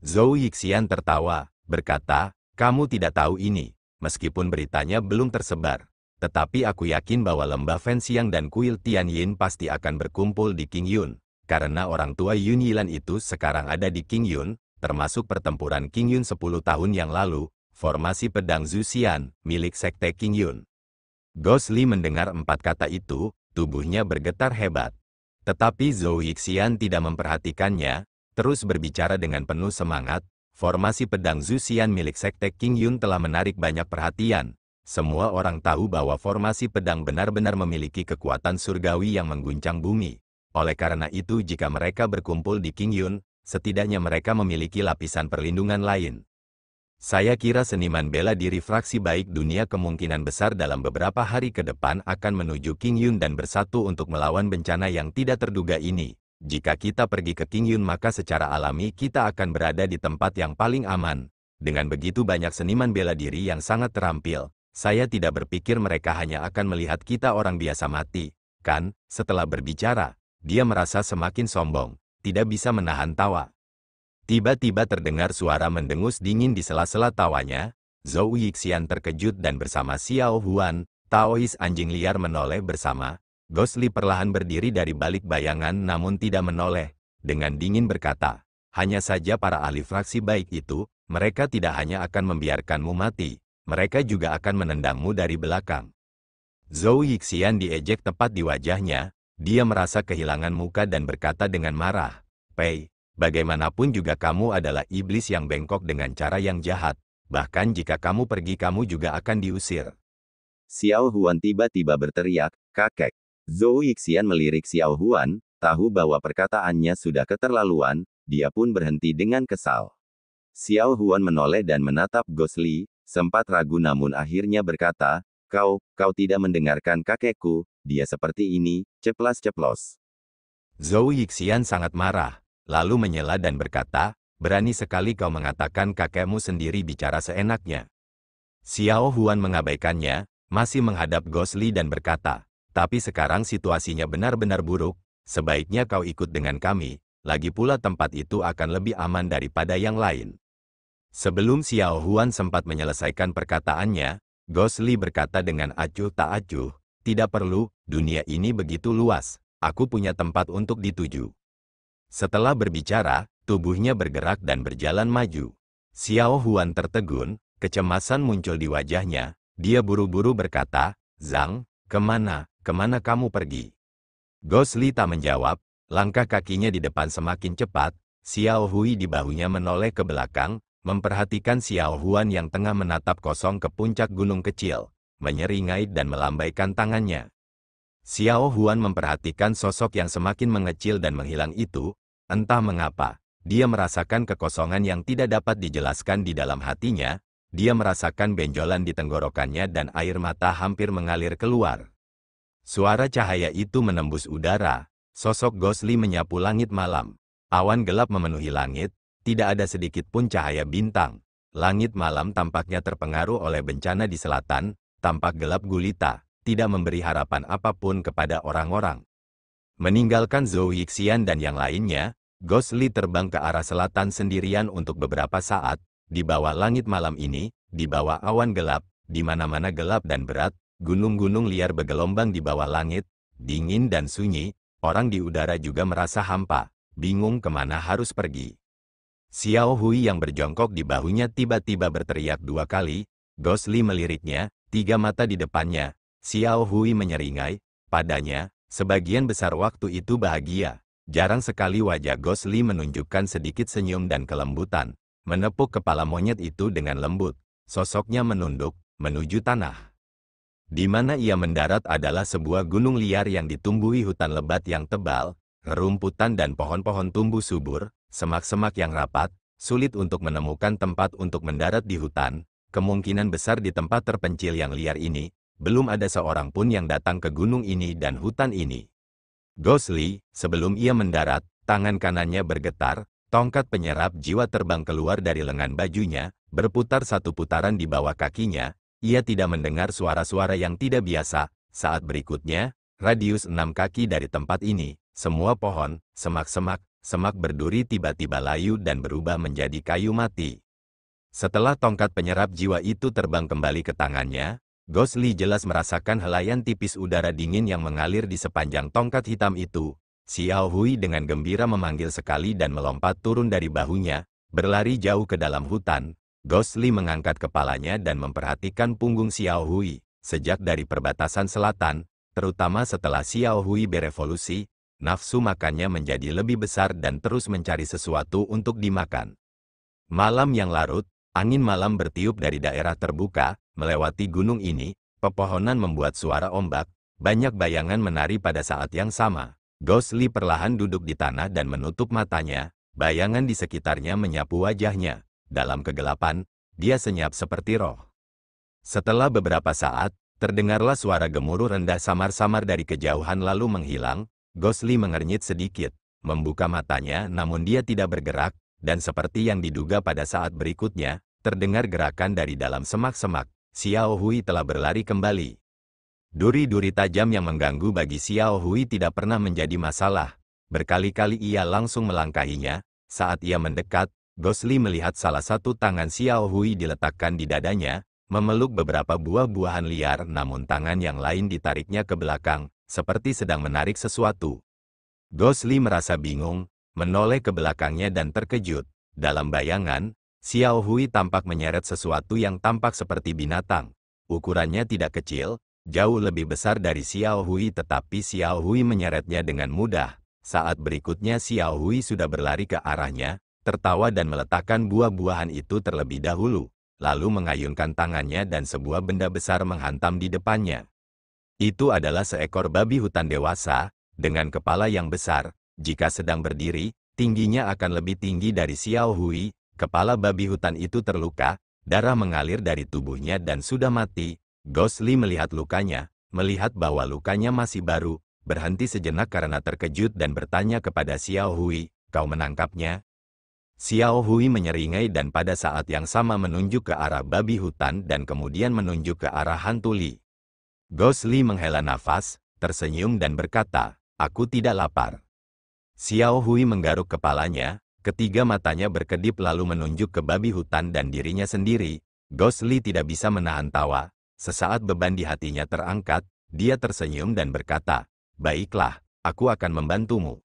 Speaker 1: Zhou Yixian tertawa, berkata, kamu tidak tahu ini, meskipun beritanya belum tersebar. Tetapi aku yakin bahwa lembah Fenxiang dan kuil Tianyin pasti akan berkumpul di Qingyun, karena orang tua Yun Yilan itu sekarang ada di Qingyun, termasuk pertempuran Qingyun 10 tahun yang lalu, formasi pedang Zuxian, milik sekte Qingyun. Gosli mendengar 4 kata itu, tubuhnya bergetar hebat. Tetapi Zhou Yixian tidak memperhatikannya, terus berbicara dengan penuh semangat, formasi pedang Zuxian milik sekte Qingyun telah menarik banyak perhatian. Semua orang tahu bahwa formasi pedang benar-benar memiliki kekuatan surgawi yang mengguncang bumi. Oleh karena itu jika mereka berkumpul di Qingyun, setidaknya mereka memiliki lapisan perlindungan lain. Saya kira seniman bela diri fraksi baik dunia kemungkinan besar dalam beberapa hari ke depan akan menuju Qingyun dan bersatu untuk melawan bencana yang tidak terduga ini. Jika kita pergi ke Qingyun maka secara alami kita akan berada di tempat yang paling aman. Dengan begitu banyak seniman bela diri yang sangat terampil. Saya tidak berpikir mereka hanya akan melihat kita orang biasa mati, kan? Setelah berbicara, dia merasa semakin sombong, tidak bisa menahan tawa. Tiba-tiba terdengar suara mendengus dingin di sela-sela tawanya. Zhou Yixian terkejut dan bersama Xiao Huan, Taois anjing liar menoleh bersama. Gosli perlahan berdiri dari balik bayangan namun tidak menoleh, dengan dingin berkata, hanya saja para ahli fraksi baik itu, mereka tidak hanya akan membiarkanmu mati. Mereka juga akan menendangmu dari belakang. Zhou Yixian diejek tepat di wajahnya, dia merasa kehilangan muka dan berkata dengan marah, Pei, bagaimanapun juga kamu adalah iblis yang bengkok dengan cara yang jahat, bahkan jika kamu pergi kamu juga akan diusir.
Speaker 2: Xiao Huan tiba-tiba berteriak, kakek. Zhou Yixian melirik Xiao Huan, tahu bahwa perkataannya sudah keterlaluan, dia pun berhenti dengan kesal. Xiao Huan menoleh dan menatap Gosli, sempat ragu namun akhirnya berkata, kau tidak mendengarkan kakekku, dia seperti ini, ceplas-ceplos.
Speaker 1: Zhou Yixian sangat marah, lalu menyela dan berkata, berani sekali kau mengatakan kakekmu sendiri bicara seenaknya. Xiao Huan mengabaikannya, masih menghadap Gosli dan berkata, tapi sekarang situasinya benar-benar buruk, sebaiknya kau ikut dengan kami, lagi pula tempat itu akan lebih aman daripada yang lain. Sebelum Xiao Huan sempat menyelesaikan perkataannya, Gosli berkata dengan acuh tak acuh, tidak perlu, dunia ini begitu luas, aku punya tempat untuk dituju. Setelah berbicara, tubuhnya bergerak dan berjalan maju. Xiao Huan tertegun, kecemasan muncul di wajahnya, dia buru-buru berkata, Zhang, kemana kamu pergi? Gosli tak menjawab, langkah kakinya di depan semakin cepat, Xiao Hui di bahunya menoleh ke belakang, memperhatikan Xiao Huan yang tengah menatap kosong ke puncak gunung kecil, menyeringai dan melambaikan tangannya. Xiao Huan memperhatikan sosok yang semakin mengecil dan menghilang itu, entah mengapa, dia merasakan kekosongan yang tidak dapat dijelaskan di dalam hatinya, dia merasakan benjolan di tenggorokannya dan air mata hampir mengalir keluar. Suara cahaya itu menembus udara, sosok Gosli menyapu langit malam, awan gelap memenuhi langit, tidak ada sedikit pun cahaya bintang. Langit malam tampaknya terpengaruh oleh bencana di selatan, tampak gelap gulita, tidak memberi harapan apapun kepada orang-orang. Meninggalkan Zhou Yixian dan yang lainnya, Gosli terbang ke arah selatan sendirian untuk beberapa saat, di bawah langit malam ini, di bawah awan gelap, di mana-mana gelap dan berat, gunung-gunung liar bergelombang di bawah langit, dingin dan sunyi, orang di udara juga merasa hampa, bingung kemana harus pergi. Xiao Hui yang berjongkok di bahunya tiba-tiba berteriak 2 kali, Gosli meliriknya, 3 mata di depannya, Xiao Hui menyeringai, padanya, sebagian besar waktu itu bahagia, jarang sekali wajah Gosli menunjukkan sedikit senyum dan kelembutan, menepuk kepala monyet itu dengan lembut, sosoknya menunduk, menuju tanah. Di mana ia mendarat adalah sebuah gunung liar yang ditumbuhi hutan lebat yang tebal, rerumputan dan pohon-pohon tumbuh subur, semak-semak yang rapat, sulit untuk menemukan tempat untuk mendarat di hutan, kemungkinan besar di tempat terpencil yang liar ini, belum ada seorang pun yang datang ke gunung ini dan hutan ini. Gosli, sebelum ia mendarat, tangan kanannya bergetar, tongkat penyerap jiwa terbang keluar dari lengan bajunya, berputar 1 putaran di bawah kakinya, ia tidak mendengar suara-suara yang tidak biasa, saat berikutnya, radius 6 kaki dari tempat ini, semua pohon, semak-semak, semak berduri tiba-tiba layu dan berubah menjadi kayu mati. Setelah tongkat penyerap jiwa itu terbang kembali ke tangannya, Ghost Lee jelas merasakan helaian tipis udara dingin yang mengalir di sepanjang tongkat hitam itu. Xiao Hui dengan gembira memanggil sekali dan melompat turun dari bahunya, berlari jauh ke dalam hutan. Ghost Lee mengangkat kepalanya dan memperhatikan punggung Xiao Hui. Sejak dari perbatasan selatan, terutama setelah Xiao Hui berevolusi, nafsu makannya menjadi lebih besar dan terus mencari sesuatu untuk dimakan. Malam yang larut, angin malam bertiup dari daerah terbuka, melewati gunung ini, pepohonan membuat suara ombak, banyak bayangan menari pada saat yang sama. Ghost Lee perlahan duduk di tanah dan menutup matanya, bayangan di sekitarnya menyapu wajahnya. Dalam kegelapan, dia senyap seperti roh. Setelah beberapa saat, terdengarlah suara gemuruh rendah samar-samar dari kejauhan lalu menghilang. Ghost Lee mengernyit sedikit, membuka matanya namun dia tidak bergerak, dan seperti yang diduga pada saat berikutnya, terdengar gerakan dari dalam semak-semak. Xiao Hui telah berlari kembali. Duri-duri tajam yang mengganggu bagi Xiao Hui tidak pernah menjadi masalah. Berkali-kali ia langsung melangkahinya. Saat ia mendekat, Ghost Lee melihat salah satu tangan Xiao Hui diletakkan di dadanya, memeluk beberapa buah-buahan liar namun tangan yang lain ditariknya ke belakang, seperti sedang menarik sesuatu. Ghost Lee merasa bingung, menoleh ke belakangnya dan terkejut. Dalam bayangan, Xiao Hui tampak menyeret sesuatu yang tampak seperti binatang. Ukurannya tidak kecil, jauh lebih besar dari Xiao Hui tetapi Xiao Hui menyeretnya dengan mudah. Saat berikutnya Xiao Hui sudah berlari ke arahnya, tertawa dan meletakkan buah-buahan itu terlebih dahulu. Lalu mengayunkan tangannya dan sebuah benda besar menghantam di depannya. Itu adalah seekor babi hutan dewasa, dengan kepala yang besar. Jika sedang berdiri, tingginya akan lebih tinggi dari Xiao Hui. Kepala babi hutan itu terluka, darah mengalir dari tubuhnya dan sudah mati. Ghost Lee melihat lukanya, melihat bahwa lukanya masih baru, berhenti sejenak karena terkejut dan bertanya kepada Xiao Hui, "Kau menangkapnya?" Xiao Hui menyeringai dan pada saat yang sama menunjuk ke arah babi hutan dan kemudian menunjuk ke arah hantu Li. Ghost Lee menghela nafas, tersenyum dan berkata, "Aku tidak lapar." Xiao Hui menggaruk kepalanya, ketiga matanya berkedip lalu menunjuk ke babi hutan dan dirinya sendiri. Ghost Lee tidak bisa menahan tawa. Sesaat beban di hatinya terangkat, dia tersenyum dan berkata, "Baiklah, aku akan membantumu."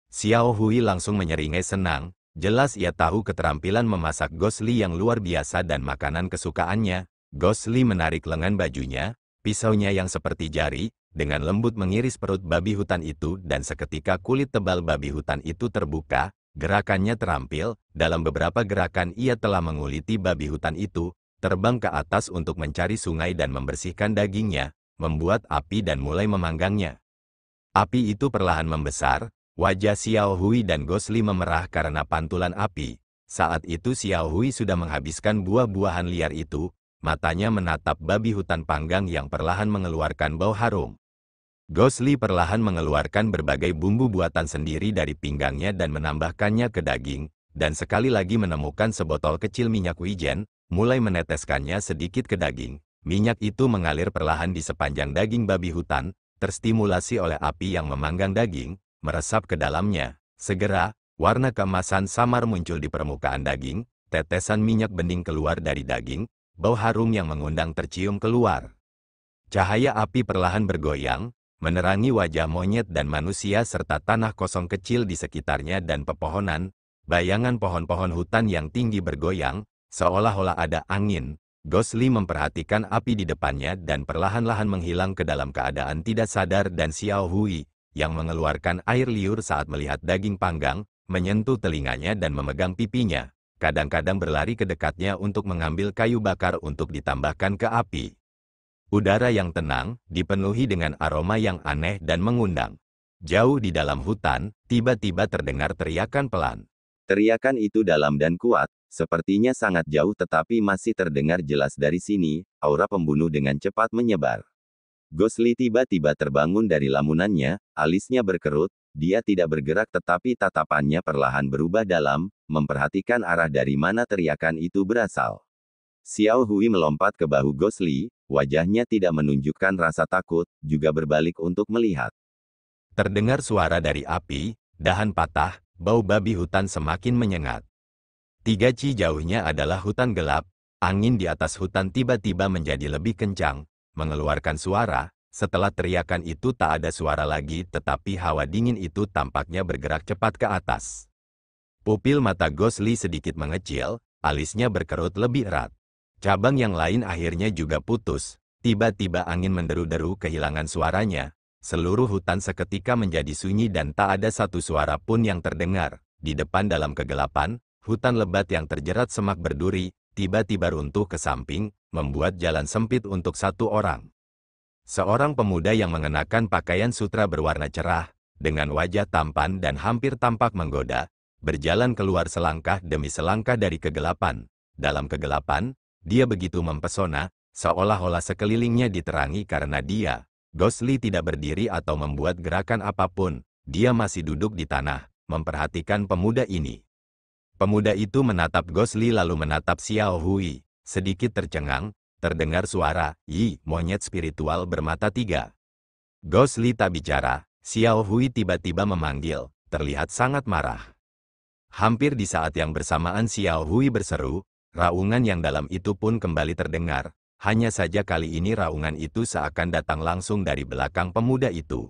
Speaker 1: Xiao Hui langsung menyeringai senang. Jelas ia tahu keterampilan memasak Ghost Lee yang luar biasa dan makanan kesukaannya. Ghost Lee menarik lengan bajunya, pisaunya yang seperti jari, dengan lembut mengiris perut babi hutan itu dan seketika kulit tebal babi hutan itu terbuka, gerakannya terampil, dalam beberapa gerakan ia telah menguliti babi hutan itu, terbang ke atas untuk mencari sungai dan membersihkan dagingnya, membuat api dan mulai memanggangnya. Api itu perlahan membesar. Wajah Xiao Hui dan Ghost Lee memerah karena pantulan api. Saat itu Xiao Hui sudah menghabiskan buah-buahan liar itu, matanya menatap babi hutan panggang yang perlahan mengeluarkan bau harum. Ghost Lee perlahan mengeluarkan berbagai bumbu buatan sendiri dari pinggangnya dan menambahkannya ke daging, dan sekali lagi menemukan sebotol kecil minyak wijen, mulai meneteskannya sedikit ke daging. Minyak itu mengalir perlahan di sepanjang daging babi hutan, terstimulasi oleh api yang memanggang daging, meresap ke dalamnya. Segera, warna keemasan samar muncul di permukaan daging, tetesan minyak bening keluar dari daging, bau harum yang mengundang tercium keluar. Cahaya api perlahan bergoyang, menerangi wajah monyet dan manusia serta tanah kosong kecil di sekitarnya dan pepohonan. Bayangan pohon-pohon hutan yang tinggi bergoyang, seolah-olah ada angin. Ghost Lee memperhatikan api di depannya dan perlahan-lahan menghilang ke dalam keadaan tidak sadar dan Xiao Hui, yang mengeluarkan air liur saat melihat daging panggang, menyentuh telinganya dan memegang pipinya. Kadang-kadang berlari ke dekatnya untuk mengambil kayu bakar untuk ditambahkan ke api. Udara yang tenang, dipenuhi dengan aroma yang aneh dan mengundang. Jauh di dalam hutan, tiba-tiba terdengar teriakan pelan.
Speaker 2: Teriakan itu dalam dan kuat, sepertinya sangat jauh tetapi masih terdengar jelas dari sini. Aura pembunuh dengan cepat menyebar. Ghost Lee tiba-tiba terbangun dari lamunannya, alisnya berkerut, dia tidak bergerak tetapi tatapannya perlahan berubah dalam, memperhatikan arah dari mana teriakan itu berasal. Xiao Hui melompat ke bahu Ghost Lee, wajahnya tidak menunjukkan rasa takut, juga berbalik untuk melihat.
Speaker 1: Terdengar suara dari api, dahan patah, bau babi hutan semakin menyengat. 3 ci jauhnya adalah hutan gelap, angin di atas hutan tiba-tiba menjadi lebih kencang, mengeluarkan suara. Setelah teriakan itu tak ada suara lagi, tetapi hawa dingin itu tampaknya bergerak cepat ke atas. Pupil mata Gosli sedikit mengecil, alisnya berkerut lebih erat. Cabang yang lain akhirnya juga putus, tiba-tiba angin menderu-deru kehilangan suaranya. Seluruh hutan seketika menjadi sunyi dan tak ada satu suara pun yang terdengar. Di depan dalam kegelapan, hutan lebat yang terjerat semak berduri, tiba-tiba runtuh ke samping, membuat jalan sempit untuk satu orang. Seorang pemuda yang mengenakan pakaian sutra berwarna cerah, dengan wajah tampan dan hampir tampak menggoda, berjalan keluar selangkah demi selangkah dari kegelapan. Dalam kegelapan, dia begitu mempesona, seolah-olah sekelilingnya diterangi karena dia. Gosli tidak berdiri atau membuat gerakan apapun, dia masih duduk di tanah, memperhatikan pemuda ini. Pemuda itu menatap Gosli lalu menatap Xiao Hui, sedikit tercengang. Terdengar suara, "Yi, monyet spiritual bermata 3." Gosli tak bicara, Xiao Hui tiba-tiba memanggil, terlihat sangat marah. Hampir di saat yang bersamaan Xiao Hui berseru, raungan yang dalam itu pun kembali terdengar, hanya saja kali ini raungan itu seakan datang langsung dari belakang pemuda itu.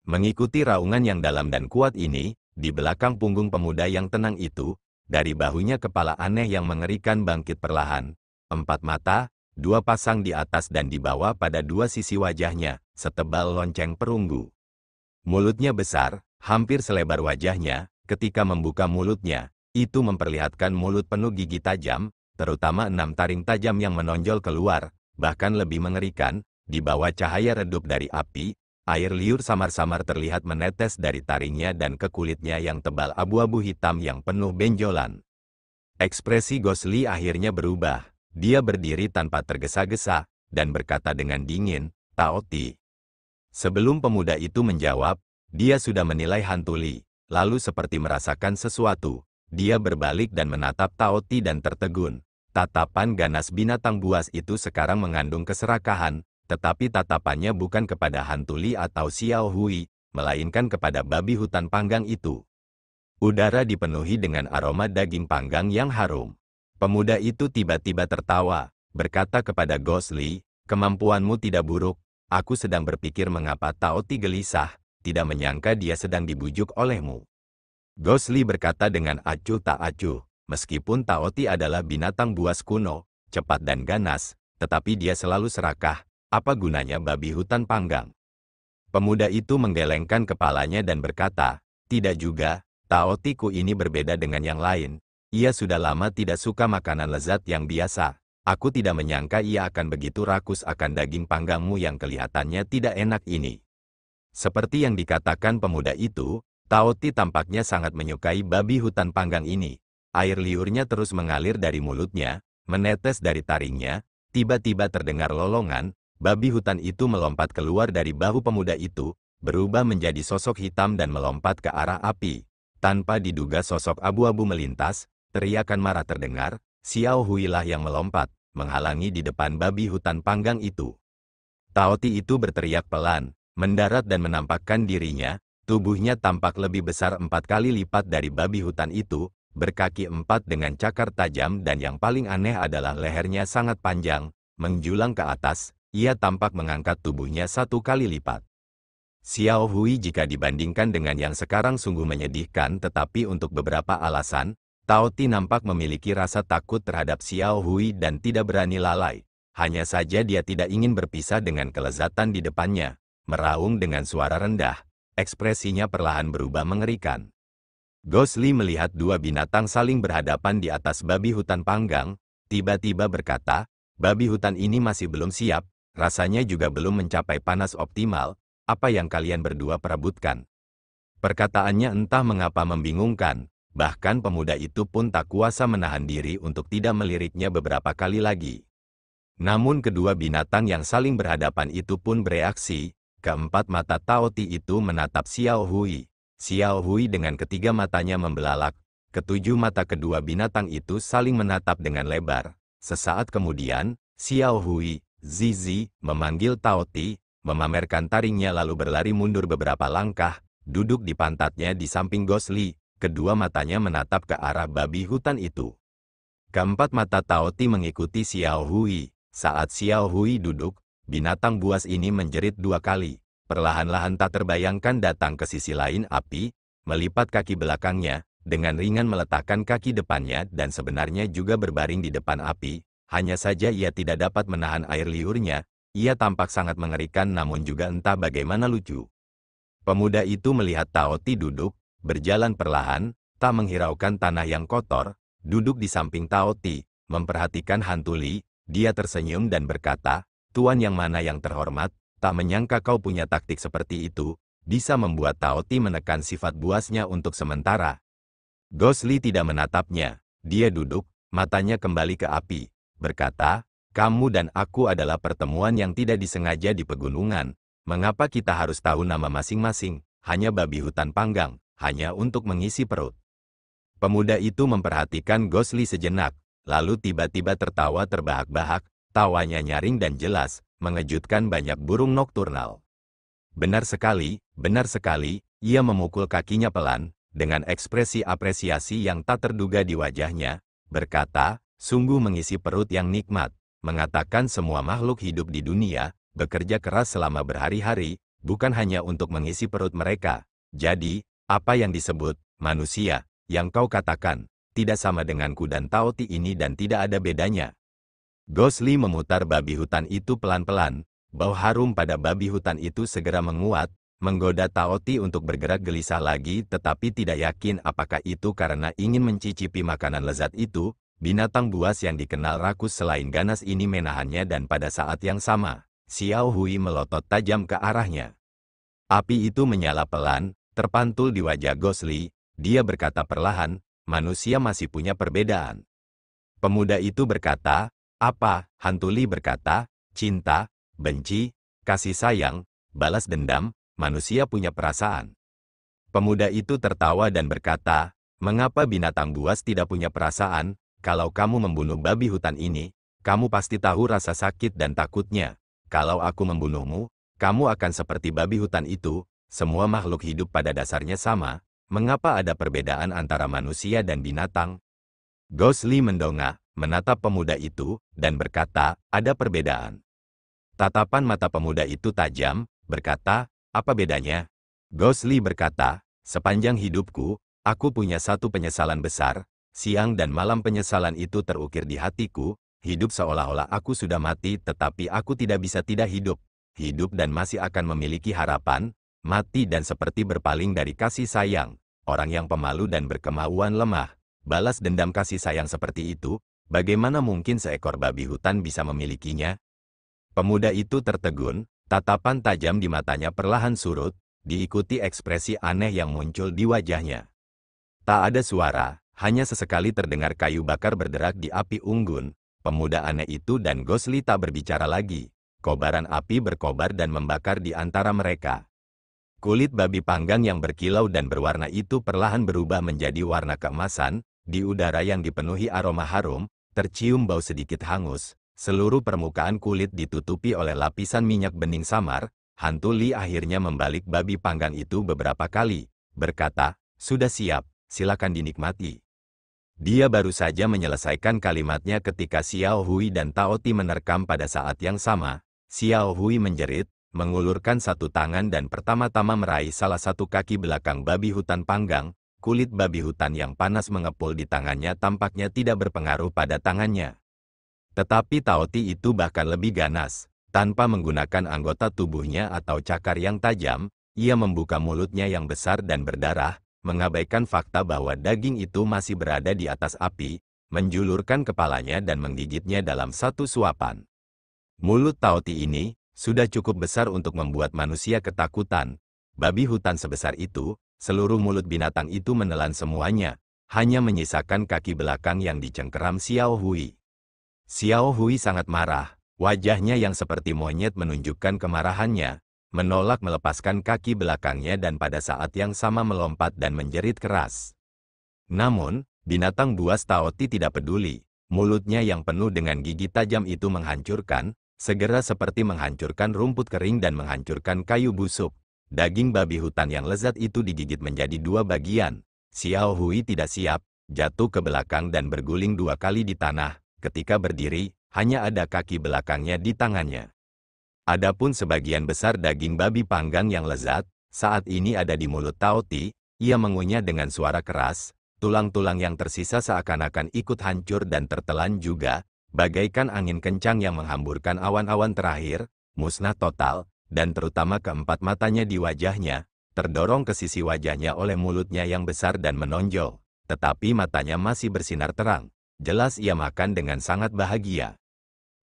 Speaker 1: Mengikuti raungan yang dalam dan kuat ini, di belakang punggung pemuda yang tenang itu, dari bahunya kepala aneh yang mengerikan bangkit perlahan. 4 mata, 2 pasang di atas dan di bawah pada 2 sisi wajahnya, setebal lonceng perunggu. Mulutnya besar, hampir selebar wajahnya, ketika membuka mulutnya, itu memperlihatkan mulut penuh gigi tajam, terutama 6 taring tajam yang menonjol keluar, bahkan lebih mengerikan, di bawah cahaya redup dari api, air liur samar-samar terlihat menetes dari taringnya dan ke kulitnya yang tebal abu-abu hitam yang penuh benjolan. Ekspresi Gosli akhirnya berubah. Dia berdiri tanpa tergesa-gesa, dan berkata dengan dingin, "Tao Ti." Sebelum pemuda itu menjawab, dia sudah menilai hantu Li, lalu seperti merasakan sesuatu, dia berbalik dan menatap Tao Ti dan tertegun. Tatapan ganas binatang buas itu sekarang mengandung keserakahan, tetapi tatapannya bukan kepada hantu Li atau Xiao Hui, melainkan kepada babi hutan panggang itu. Udara dipenuhi dengan aroma daging panggang yang harum. Pemuda itu tiba-tiba tertawa, berkata kepada Gosli, "Kemampuanmu tidak buruk, aku sedang berpikir mengapa Tao Ti gelisah, tidak menyangka dia sedang dibujuk olehmu." Gosli berkata dengan acuh tak acuh, meskipun Tao Ti adalah binatang buas kuno, cepat dan ganas, tetapi dia selalu serakah, apa gunanya babi hutan panggang? Pemuda itu menggelengkan kepalanya dan berkata, "Tidak juga, Tao Ti ku ini berbeda dengan yang lain. Ia sudah lama tidak suka makanan lezat yang biasa. Aku tidak menyangka ia akan begitu rakus akan daging panggangmu yang kelihatannya tidak enak ini." Seperti yang dikatakan pemuda itu, Tao Ti tampaknya sangat menyukai babi hutan panggang ini. Air liurnya terus mengalir dari mulutnya, menetes dari taringnya, tiba-tiba terdengar lolongan, babi hutan itu melompat keluar dari bahu pemuda itu, berubah menjadi sosok hitam dan melompat ke arah api. Tanpa diduga sosok abu-abu melintas, teriakan marah terdengar, Xiao Hui lah yang melompat, menghalangi di depan babi hutan panggang itu. Tao Ti itu berteriak pelan, mendarat dan menampakkan dirinya, tubuhnya tampak lebih besar 4 kali lipat dari babi hutan itu, berkaki 4 dengan cakar tajam dan yang paling aneh adalah lehernya sangat panjang, menjulang ke atas, ia tampak mengangkat tubuhnya 1 kali lipat. Xiao Hui jika dibandingkan dengan yang sekarang sungguh menyedihkan, tetapi untuk beberapa alasan, Tao Ti nampak memiliki rasa takut terhadap Xiao Hui dan tidak berani lalai. Hanya saja dia tidak ingin berpisah dengan kelezatan di depannya. Meraung dengan suara rendah, ekspresinya perlahan berubah mengerikan. Gosli melihat 2 binatang saling berhadapan di atas babi hutan panggang, tiba-tiba berkata, "Babi hutan ini masih belum siap, rasanya juga belum mencapai panas optimal, apa yang kalian berdua perebutkan?" Perkataannya entah mengapa membingungkan. Bahkan pemuda itu pun tak kuasa menahan diri untuk tidak meliriknya beberapa kali lagi. Namun kedua binatang yang saling berhadapan itu pun bereaksi. Keempat mata Tao Ti itu menatap Xiao Hui. Xiao Hui dengan ketiga matanya membelalak. Ketujuh mata kedua binatang itu saling menatap dengan lebar. Sesaat kemudian, Xiao Hui, Zizi, memanggil Tao Ti, memamerkan taringnya lalu berlari mundur beberapa langkah, duduk di pantatnya di samping Gosli. kedua matanya menatap ke arah babi hutan itu. Keempat mata Taoti mengikuti Xiao Hui. Saat Xiao Hui duduk, binatang buas ini menjerit 2 kali. Perlahan-lahan tak terbayangkan datang ke sisi lain api, melipat kaki belakangnya, dengan ringan meletakkan kaki depannya dan sebenarnya juga berbaring di depan api. Hanya saja ia tidak dapat menahan air liurnya. Ia tampak sangat mengerikan namun juga entah bagaimana lucu. Pemuda itu melihat Taoti duduk, berjalan perlahan, tak menghiraukan tanah yang kotor, duduk di samping Taoti, memperhatikan hantu Li. Dia tersenyum dan berkata, "Tuan yang mana yang terhormat, tak menyangka kau punya taktik seperti itu, bisa membuat Taoti menekan sifat buasnya untuk sementara." Gosli tidak menatapnya. Dia duduk, matanya kembali ke api, berkata, "Kamu dan aku adalah pertemuan yang tidak disengaja di pegunungan. Mengapa kita harus tahu nama masing-masing? Hanya babi hutan panggang, hanya untuk mengisi perut." Pemuda itu memperhatikan Gosli sejenak, lalu tiba-tiba tertawa terbahak-bahak, tawanya nyaring dan jelas, mengejutkan banyak burung nokturnal. Benar sekali, ia memukul kakinya pelan, dengan ekspresi apresiasi yang tak terduga di wajahnya, berkata, "Sungguh mengisi perut yang nikmat." Mengatakan semua makhluk hidup di dunia, bekerja keras selama berhari-hari, bukan hanya untuk mengisi perut mereka. Jadi, apa yang disebut manusia, yang kau katakan, tidak sama denganku dan Taoti ini dan tidak ada bedanya. Gosli memutar babi hutan itu pelan-pelan, bau harum pada babi hutan itu segera menguat, menggoda Taoti untuk bergerak gelisah lagi tetapi tidak yakin apakah itu karena ingin mencicipi makanan lezat itu. Binatang buas yang dikenal rakus selain ganas ini menahannya dan pada saat yang sama, Xiao Hui melotot tajam ke arahnya. Api itu menyala pelan, terpantul di wajah Gosli. Dia berkata perlahan, "Manusia masih punya perbedaan." Pemuda itu berkata, "Apa?" Hantu Li berkata, "Cinta, benci, kasih sayang, balas dendam, manusia punya perasaan." Pemuda itu tertawa dan berkata, "Mengapa binatang buas tidak punya perasaan? Kalau kamu membunuh babi hutan ini, kamu pasti tahu rasa sakit dan takutnya. Kalau aku membunuhmu, kamu akan seperti babi hutan itu." Semua makhluk hidup pada dasarnya sama. Mengapa ada perbedaan antara manusia dan binatang? Gosli mendongak, menatap pemuda itu, dan berkata, "Ada perbedaan." Tatapan mata pemuda itu tajam, berkata, "Apa bedanya?" Gosli berkata, "Sepanjang hidupku, aku punya satu penyesalan besar. Siang dan malam penyesalan itu terukir di hatiku, hidup seolah-olah aku sudah mati tetapi aku tidak bisa tidak hidup. Hidup dan masih akan memiliki harapan, mati dan seperti berpaling dari kasih sayang. Orang yang pemalu dan berkemauan lemah, balas dendam kasih sayang seperti itu, bagaimana mungkin seekor babi hutan bisa memilikinya?" Pemuda itu tertegun, tatapan tajam di matanya perlahan surut, diikuti ekspresi aneh yang muncul di wajahnya. Tak ada suara. Hanya sesekali terdengar kayu bakar berderak di api unggun. Pemuda aneh itu dan Gosli tak berbicara lagi. Kobaran api berkobar dan membakar di antara mereka. Kulit babi panggang yang berkilau dan berwarna itu perlahan berubah menjadi warna keemasan. Di udara yang dipenuhi aroma harum, tercium bau sedikit hangus. Seluruh permukaan kulit ditutupi oleh lapisan minyak bening samar. Hantu Li akhirnya membalik babi panggang itu beberapa kali, berkata, "Sudah siap, silakan dinikmati." Dia baru saja menyelesaikan kalimatnya ketika Xiao Hui dan Taoti menerkam pada saat yang sama. Xiao Hui menjerit, mengulurkan satu tangan dan pertama-tama meraih salah satu kaki belakang babi hutan panggang. Kulit babi hutan yang panas mengepul di tangannya tampaknya tidak berpengaruh pada tangannya. Tetapi Taoti itu bahkan lebih ganas. Tanpa menggunakan anggota tubuhnya atau cakar yang tajam, ia membuka mulutnya yang besar dan berdarah, mengabaikan fakta bahwa daging itu masih berada di atas api, menjulurkan kepalanya dan menggigitnya dalam satu suapan. Mulut Taoti ini sudah cukup besar untuk membuat manusia ketakutan. Babi hutan sebesar itu, seluruh mulut binatang itu menelan semuanya, hanya menyisakan kaki belakang yang dicengkeram Xiao Hui. Xiao Hui sangat marah, wajahnya yang seperti monyet menunjukkan kemarahannya. Menolak melepaskan kaki belakangnya dan pada saat yang sama melompat dan menjerit keras. Namun, binatang buas Taoti tidak peduli. Mulutnya yang penuh dengan gigi tajam itu menghancurkan, segera seperti menghancurkan rumput kering dan menghancurkan kayu busuk. Daging babi hutan yang lezat itu digigit menjadi 2 bagian. Xiao Hui tidak siap, jatuh ke belakang dan berguling 2 kali di tanah. Ketika berdiri, hanya ada kaki belakangnya di tangannya. Adapun sebagian besar daging babi panggang yang lezat, saat ini ada di mulut Tao Ti. Ia mengunyah dengan suara keras, tulang-tulang yang tersisa seakan-akan ikut hancur dan tertelan juga, bagaikan angin kencang yang menghamburkan awan-awan terakhir, musnah total, dan terutama keempat matanya di wajahnya, terdorong ke sisi wajahnya oleh mulutnya yang besar dan menonjol, tetapi matanya masih bersinar terang. Jelas ia makan dengan sangat bahagia.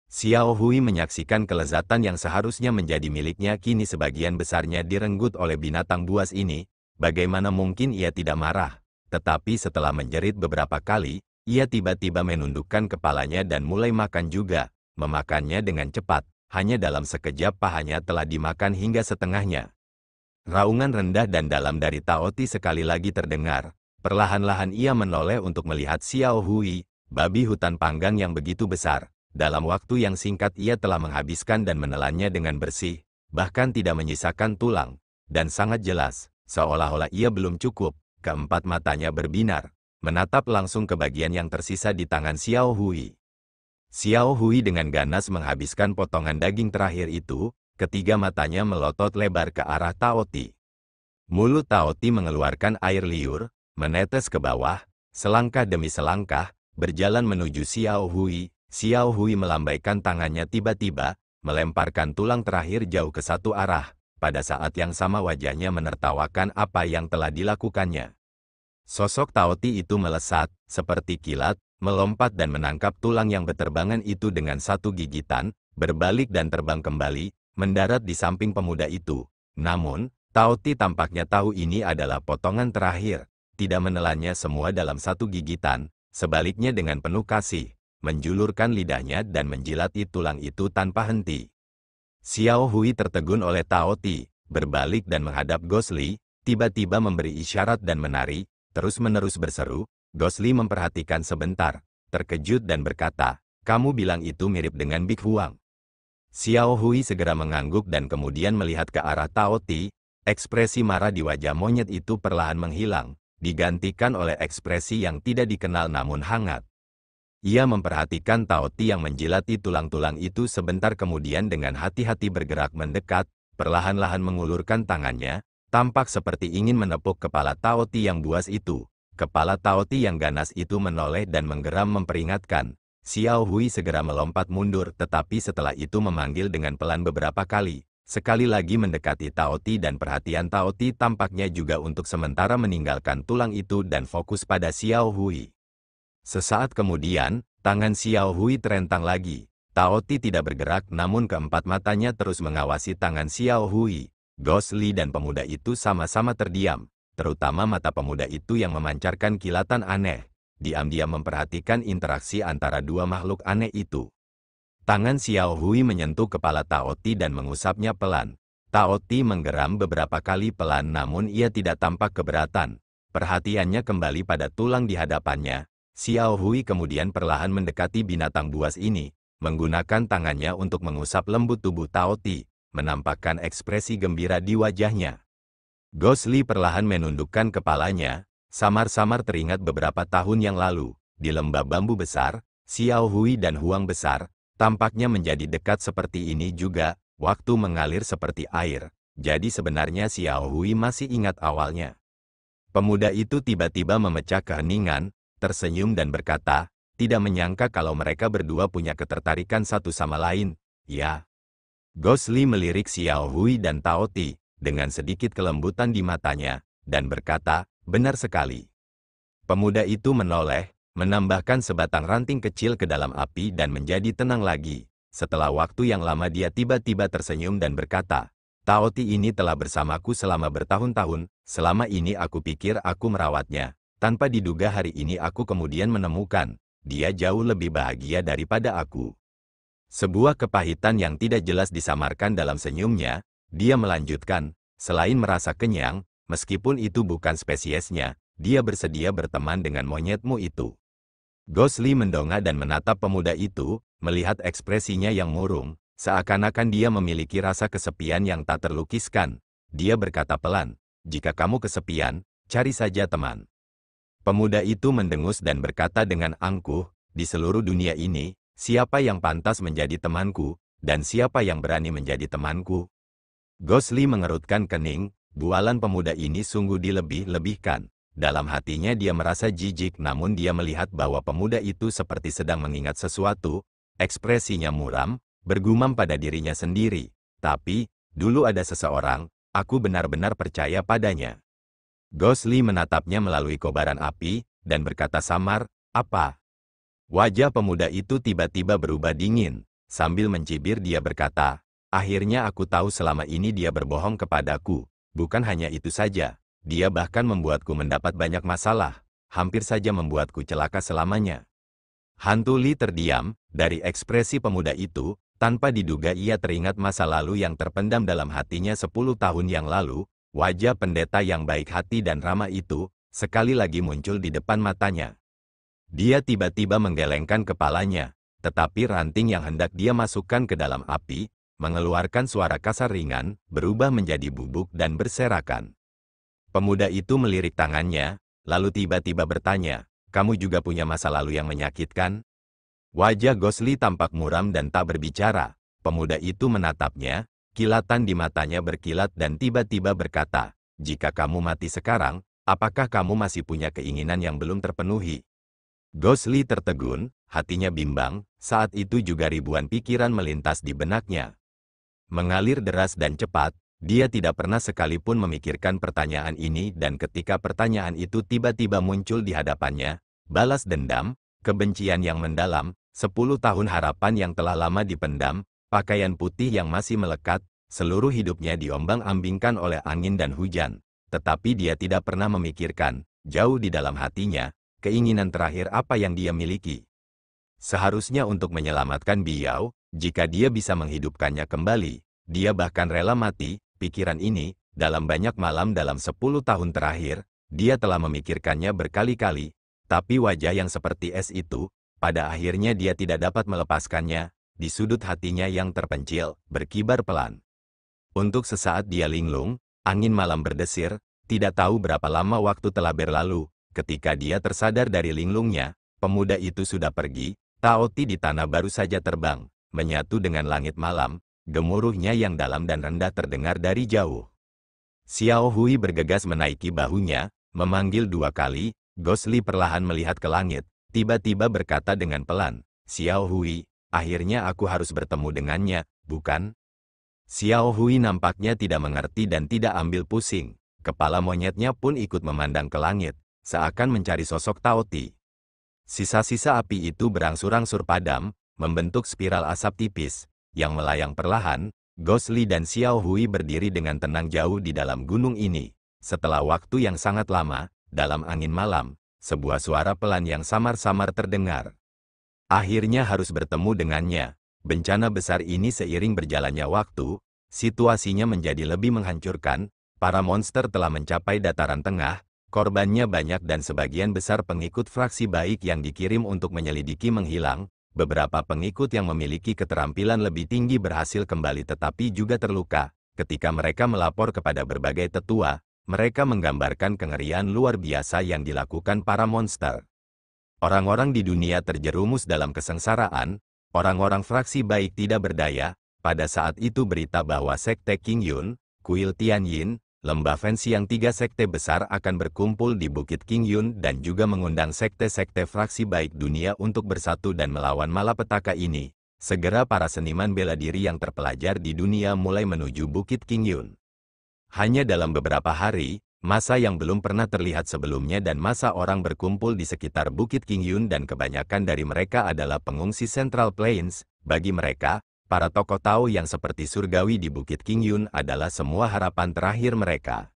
Speaker 1: Xiao Hui menyaksikan kelezatan yang seharusnya menjadi miliknya kini sebagian besarnya direnggut oleh binatang buas ini. Bagaimana mungkin ia tidak marah? Tetapi setelah menjerit beberapa kali, ia tiba-tiba menundukkan kepalanya dan mulai makan juga, memakannya dengan cepat. Hanya dalam sekejap pahanya telah dimakan hingga setengahnya. Raungan rendah dan dalam dari Tao Ti sekali lagi terdengar. Perlahan-lahan ia menoleh untuk melihat Xiao Hui, babi hutan panggang yang begitu besar. Dalam waktu yang singkat ia telah menghabiskan dan menelannya dengan bersih, bahkan tidak menyisakan tulang. Dan sangat jelas, seolah-olah ia belum cukup, keempat matanya berbinar, menatap langsung ke bagian yang tersisa di tangan Xiao Hui. Xiao Hui dengan ganas menghabiskan potongan daging terakhir itu, ketiga matanya melotot lebar ke arah Tao Ti. Mulut Tao Ti mengeluarkan air liur, menetes ke bawah, selangkah demi selangkah, berjalan menuju Xiao Hui. Xiao Hui melambaikan tangannya tiba-tiba, melemparkan tulang terakhir jauh ke satu arah. Pada saat yang sama wajahnya menertawakan apa yang telah dilakukannya. Sosok Tao Ti itu melesat, seperti kilat, melompat dan menangkap tulang yang beterbangan itu dengan satu gigitan, berbalik dan terbang kembali, mendarat di samping pemuda itu. Namun, Tao Ti tampaknya tahu ini adalah potongan terakhir, tidak menelannya semua dalam satu gigitan, sebaliknya dengan penuh kasih, menjulurkan lidahnya dan menjilati tulang itu tanpa henti. Xiao Hui tertegun oleh Tao Ti, berbalik dan menghadap Gosli, tiba-tiba memberi isyarat dan menari, terus-menerus berseru. Gosli memperhatikan sebentar, terkejut dan berkata, "Kamu bilang itu mirip dengan Big Huang." Xiao Hui segera mengangguk dan kemudian melihat ke arah Tao Ti. Ekspresi marah di wajah monyet itu perlahan menghilang, digantikan oleh ekspresi yang tidak dikenal namun hangat. Ia memperhatikan Tao Ti yang menjilati tulang-tulang itu sebentar kemudian dengan hati-hati bergerak mendekat, perlahan-lahan mengulurkan tangannya, tampak seperti ingin menepuk kepala Tao Ti yang buas itu. Kepala Tao Ti yang ganas itu menoleh dan menggeram memperingatkan. Xiao Hui segera melompat mundur tetapi setelah itu memanggil dengan pelan beberapa kali. Sekali lagi mendekati Tao Ti dan perhatian Tao Ti tampaknya juga untuk sementara meninggalkan tulang itu dan fokus pada Xiao Hui. Sesaat kemudian, tangan Xiao Hui terentang lagi. Tao Ti tidak bergerak namun keempat matanya terus mengawasi tangan Xiao Hui. Gosli dan pemuda itu sama-sama terdiam, terutama mata pemuda itu yang memancarkan kilatan aneh. Diam-diam memperhatikan interaksi antara dua makhluk aneh itu. Tangan Xiao Hui menyentuh kepala Tao Ti dan mengusapnya pelan. Tao Ti menggeram beberapa kali pelan namun ia tidak tampak keberatan. Perhatiannya kembali pada tulang di hadapannya. Xiao Hui kemudian perlahan mendekati binatang buas ini, menggunakan tangannya untuk mengusap lembut tubuh Tao Ti, menampakkan ekspresi gembira di wajahnya. Gosli perlahan menundukkan kepalanya, samar-samar teringat beberapa tahun yang lalu, di lembah bambu besar, Xiao Hui dan Huang besar, tampaknya menjadi dekat seperti ini juga, waktu mengalir seperti air, jadi sebenarnya Xiao Hui masih ingat awalnya. Pemuda itu tiba-tiba memecah keheningan, tersenyum dan berkata, tidak menyangka kalau mereka berdua punya ketertarikan satu sama lain, ya. Gosli melirik Xiao Hui dan Tao Ti, dengan sedikit kelembutan di matanya, dan berkata, benar sekali. Pemuda itu menoleh, menambahkan sebatang ranting kecil ke dalam api dan menjadi tenang lagi. Setelah waktu yang lama dia tiba-tiba tersenyum dan berkata, Tao Ti ini telah bersamaku selama bertahun-tahun, selama ini aku pikir aku merawatnya. Tanpa diduga hari ini aku kemudian menemukan, dia jauh lebih bahagia daripada aku. Sebuah kepahitan yang tidak jelas disamarkan dalam senyumnya, dia melanjutkan, selain merasa kenyang, meskipun itu bukan spesiesnya, dia bersedia berteman dengan monyetmu itu. Gosli mendongak dan menatap pemuda itu, melihat ekspresinya yang murung, seakan-akan dia memiliki rasa kesepian yang tak terlukiskan. Dia berkata pelan, jika kamu kesepian, cari saja teman. Pemuda itu mendengus dan berkata dengan angkuh, di seluruh dunia ini, siapa yang pantas menjadi temanku, dan siapa yang berani menjadi temanku? Gosli mengerutkan kening, bualan pemuda ini sungguh dilebih-lebihkan. Dalam hatinya dia merasa jijik, namun dia melihat bahwa pemuda itu seperti sedang mengingat sesuatu, ekspresinya muram, bergumam pada dirinya sendiri. Tapi, dulu ada seseorang, aku benar-benar percaya padanya. Gosli menatapnya melalui kobaran api, dan berkata samar, apa? Wajah pemuda itu tiba-tiba berubah dingin. Sambil mencibir dia berkata, akhirnya aku tahu selama ini dia berbohong kepadaku. Bukan hanya itu saja, dia bahkan membuatku mendapat banyak masalah, hampir saja membuatku celaka selamanya. Hantu Li terdiam, dari ekspresi pemuda itu, tanpa diduga ia teringat masa lalu yang terpendam dalam hatinya 10 tahun yang lalu. Wajah pendeta yang baik hati dan ramah itu, sekali lagi muncul di depan matanya. Dia tiba-tiba menggelengkan kepalanya, tetapi ranting yang hendak dia masukkan ke dalam api, mengeluarkan suara kasar ringan, berubah menjadi bubuk dan berserakan. Pemuda itu melirik tangannya, lalu tiba-tiba bertanya, kamu juga punya masa lalu yang menyakitkan? Wajah Gosli tampak muram dan tak berbicara. Pemuda itu menatapnya, kilatan di matanya berkilat dan tiba-tiba berkata, jika kamu mati sekarang, apakah kamu masih punya keinginan yang belum terpenuhi? Gosli tertegun, hatinya bimbang, saat itu juga ribuan pikiran melintas di benaknya. Mengalir deras dan cepat, dia tidak pernah sekalipun memikirkan pertanyaan ini dan ketika pertanyaan itu tiba-tiba muncul di hadapannya, balas dendam, kebencian yang mendalam, 10 tahun harapan yang telah lama dipendam, pakaian putih yang masih melekat, seluruh hidupnya diombang-ambingkan oleh angin dan hujan. Tetapi dia tidak pernah memikirkan, jauh di dalam hatinya, keinginan terakhir apa yang dia miliki. Seharusnya untuk menyelamatkan Biao, jika dia bisa menghidupkannya kembali, dia bahkan rela mati. Pikiran ini, dalam banyak malam dalam 10 tahun terakhir, dia telah memikirkannya berkali-kali, tapi wajah yang seperti es itu, pada akhirnya dia tidak dapat melepaskannya. Di sudut hatinya yang terpencil, berkibar pelan. Untuk sesaat dia linglung, angin malam berdesir, tidak tahu berapa lama waktu telah berlalu. Ketika dia tersadar dari linglungnya, pemuda itu sudah pergi. Taoti di tanah baru saja terbang, menyatu dengan langit malam, gemuruhnya yang dalam dan rendah terdengar dari jauh. Xiao Hui bergegas menaiki bahunya, memanggil 2 kali. Gosli perlahan melihat ke langit, tiba-tiba berkata dengan pelan, Xiao Hui, akhirnya aku harus bertemu dengannya, bukan? Xiao Hui nampaknya tidak mengerti dan tidak ambil pusing. Kepala monyetnya pun ikut memandang ke langit, seakan mencari sosok Taoti. Sisa-sisa api itu berangsur-angsur padam, membentuk spiral asap tipis, yang melayang perlahan. Gosli dan Xiao Hui berdiri dengan tenang jauh di dalam gunung ini. Setelah waktu yang sangat lama, dalam angin malam, sebuah suara pelan yang samar-samar terdengar. Akhirnya harus bertemu dengannya. Bencana besar ini seiring berjalannya waktu, situasinya menjadi lebih menghancurkan. Para monster telah mencapai dataran tengah, korbannya banyak dan sebagian besar pengikut fraksi baik yang dikirim untuk menyelidiki menghilang. Beberapa pengikut yang memiliki keterampilan lebih tinggi berhasil kembali tetapi juga terluka. Ketika mereka melapor kepada berbagai tetua, mereka menggambarkan kengerian luar biasa yang dilakukan para monster. Orang-orang di dunia terjerumus dalam kesengsaraan, orang-orang fraksi baik tidak berdaya. Pada saat itu berita bahwa Sekte King Yun, Kuil Tianyin, Lembah Fancy yang 3 sekte besar akan berkumpul di Bukit King Yun dan juga mengundang sekte-sekte fraksi baik dunia untuk bersatu dan melawan malapetaka ini. Segera para seniman bela diri yang terpelajar di dunia mulai menuju Bukit King Yun. Hanya dalam beberapa hari, masa yang belum pernah terlihat sebelumnya dan masa orang berkumpul di sekitar Bukit King Yun dan kebanyakan dari mereka adalah pengungsi Central Plains. Bagi mereka, para tokoh Tao yang seperti surgawi di Bukit King Yun adalah semua harapan terakhir mereka.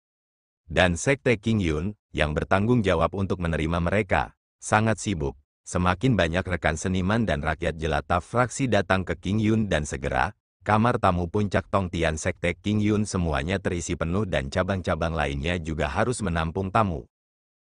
Speaker 1: Dan Sekte King Yun, yang bertanggung jawab untuk menerima mereka, sangat sibuk. Semakin banyak rekan seniman dan rakyat jelata fraksi datang ke King Yun dan segera, kamar tamu puncak Tongtian Sekte King Yun semuanya terisi penuh dan cabang-cabang lainnya juga harus menampung tamu.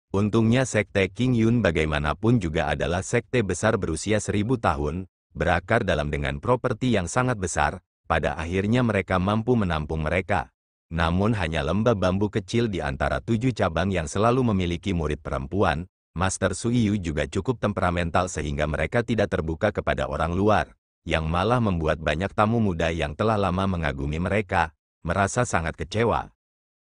Speaker 1: Untungnya Sekte King Yun bagaimanapun juga adalah sekte besar berusia 1000 tahun, berakar dalam dengan properti yang sangat besar, pada akhirnya mereka mampu menampung mereka. Namun hanya lembah bambu kecil di antara 7 cabang yang selalu memiliki murid perempuan, Master Suiyu juga cukup temperamental sehingga mereka tidak terbuka kepada orang luar, yang malah membuat banyak tamu muda yang telah lama mengagumi mereka, merasa sangat kecewa.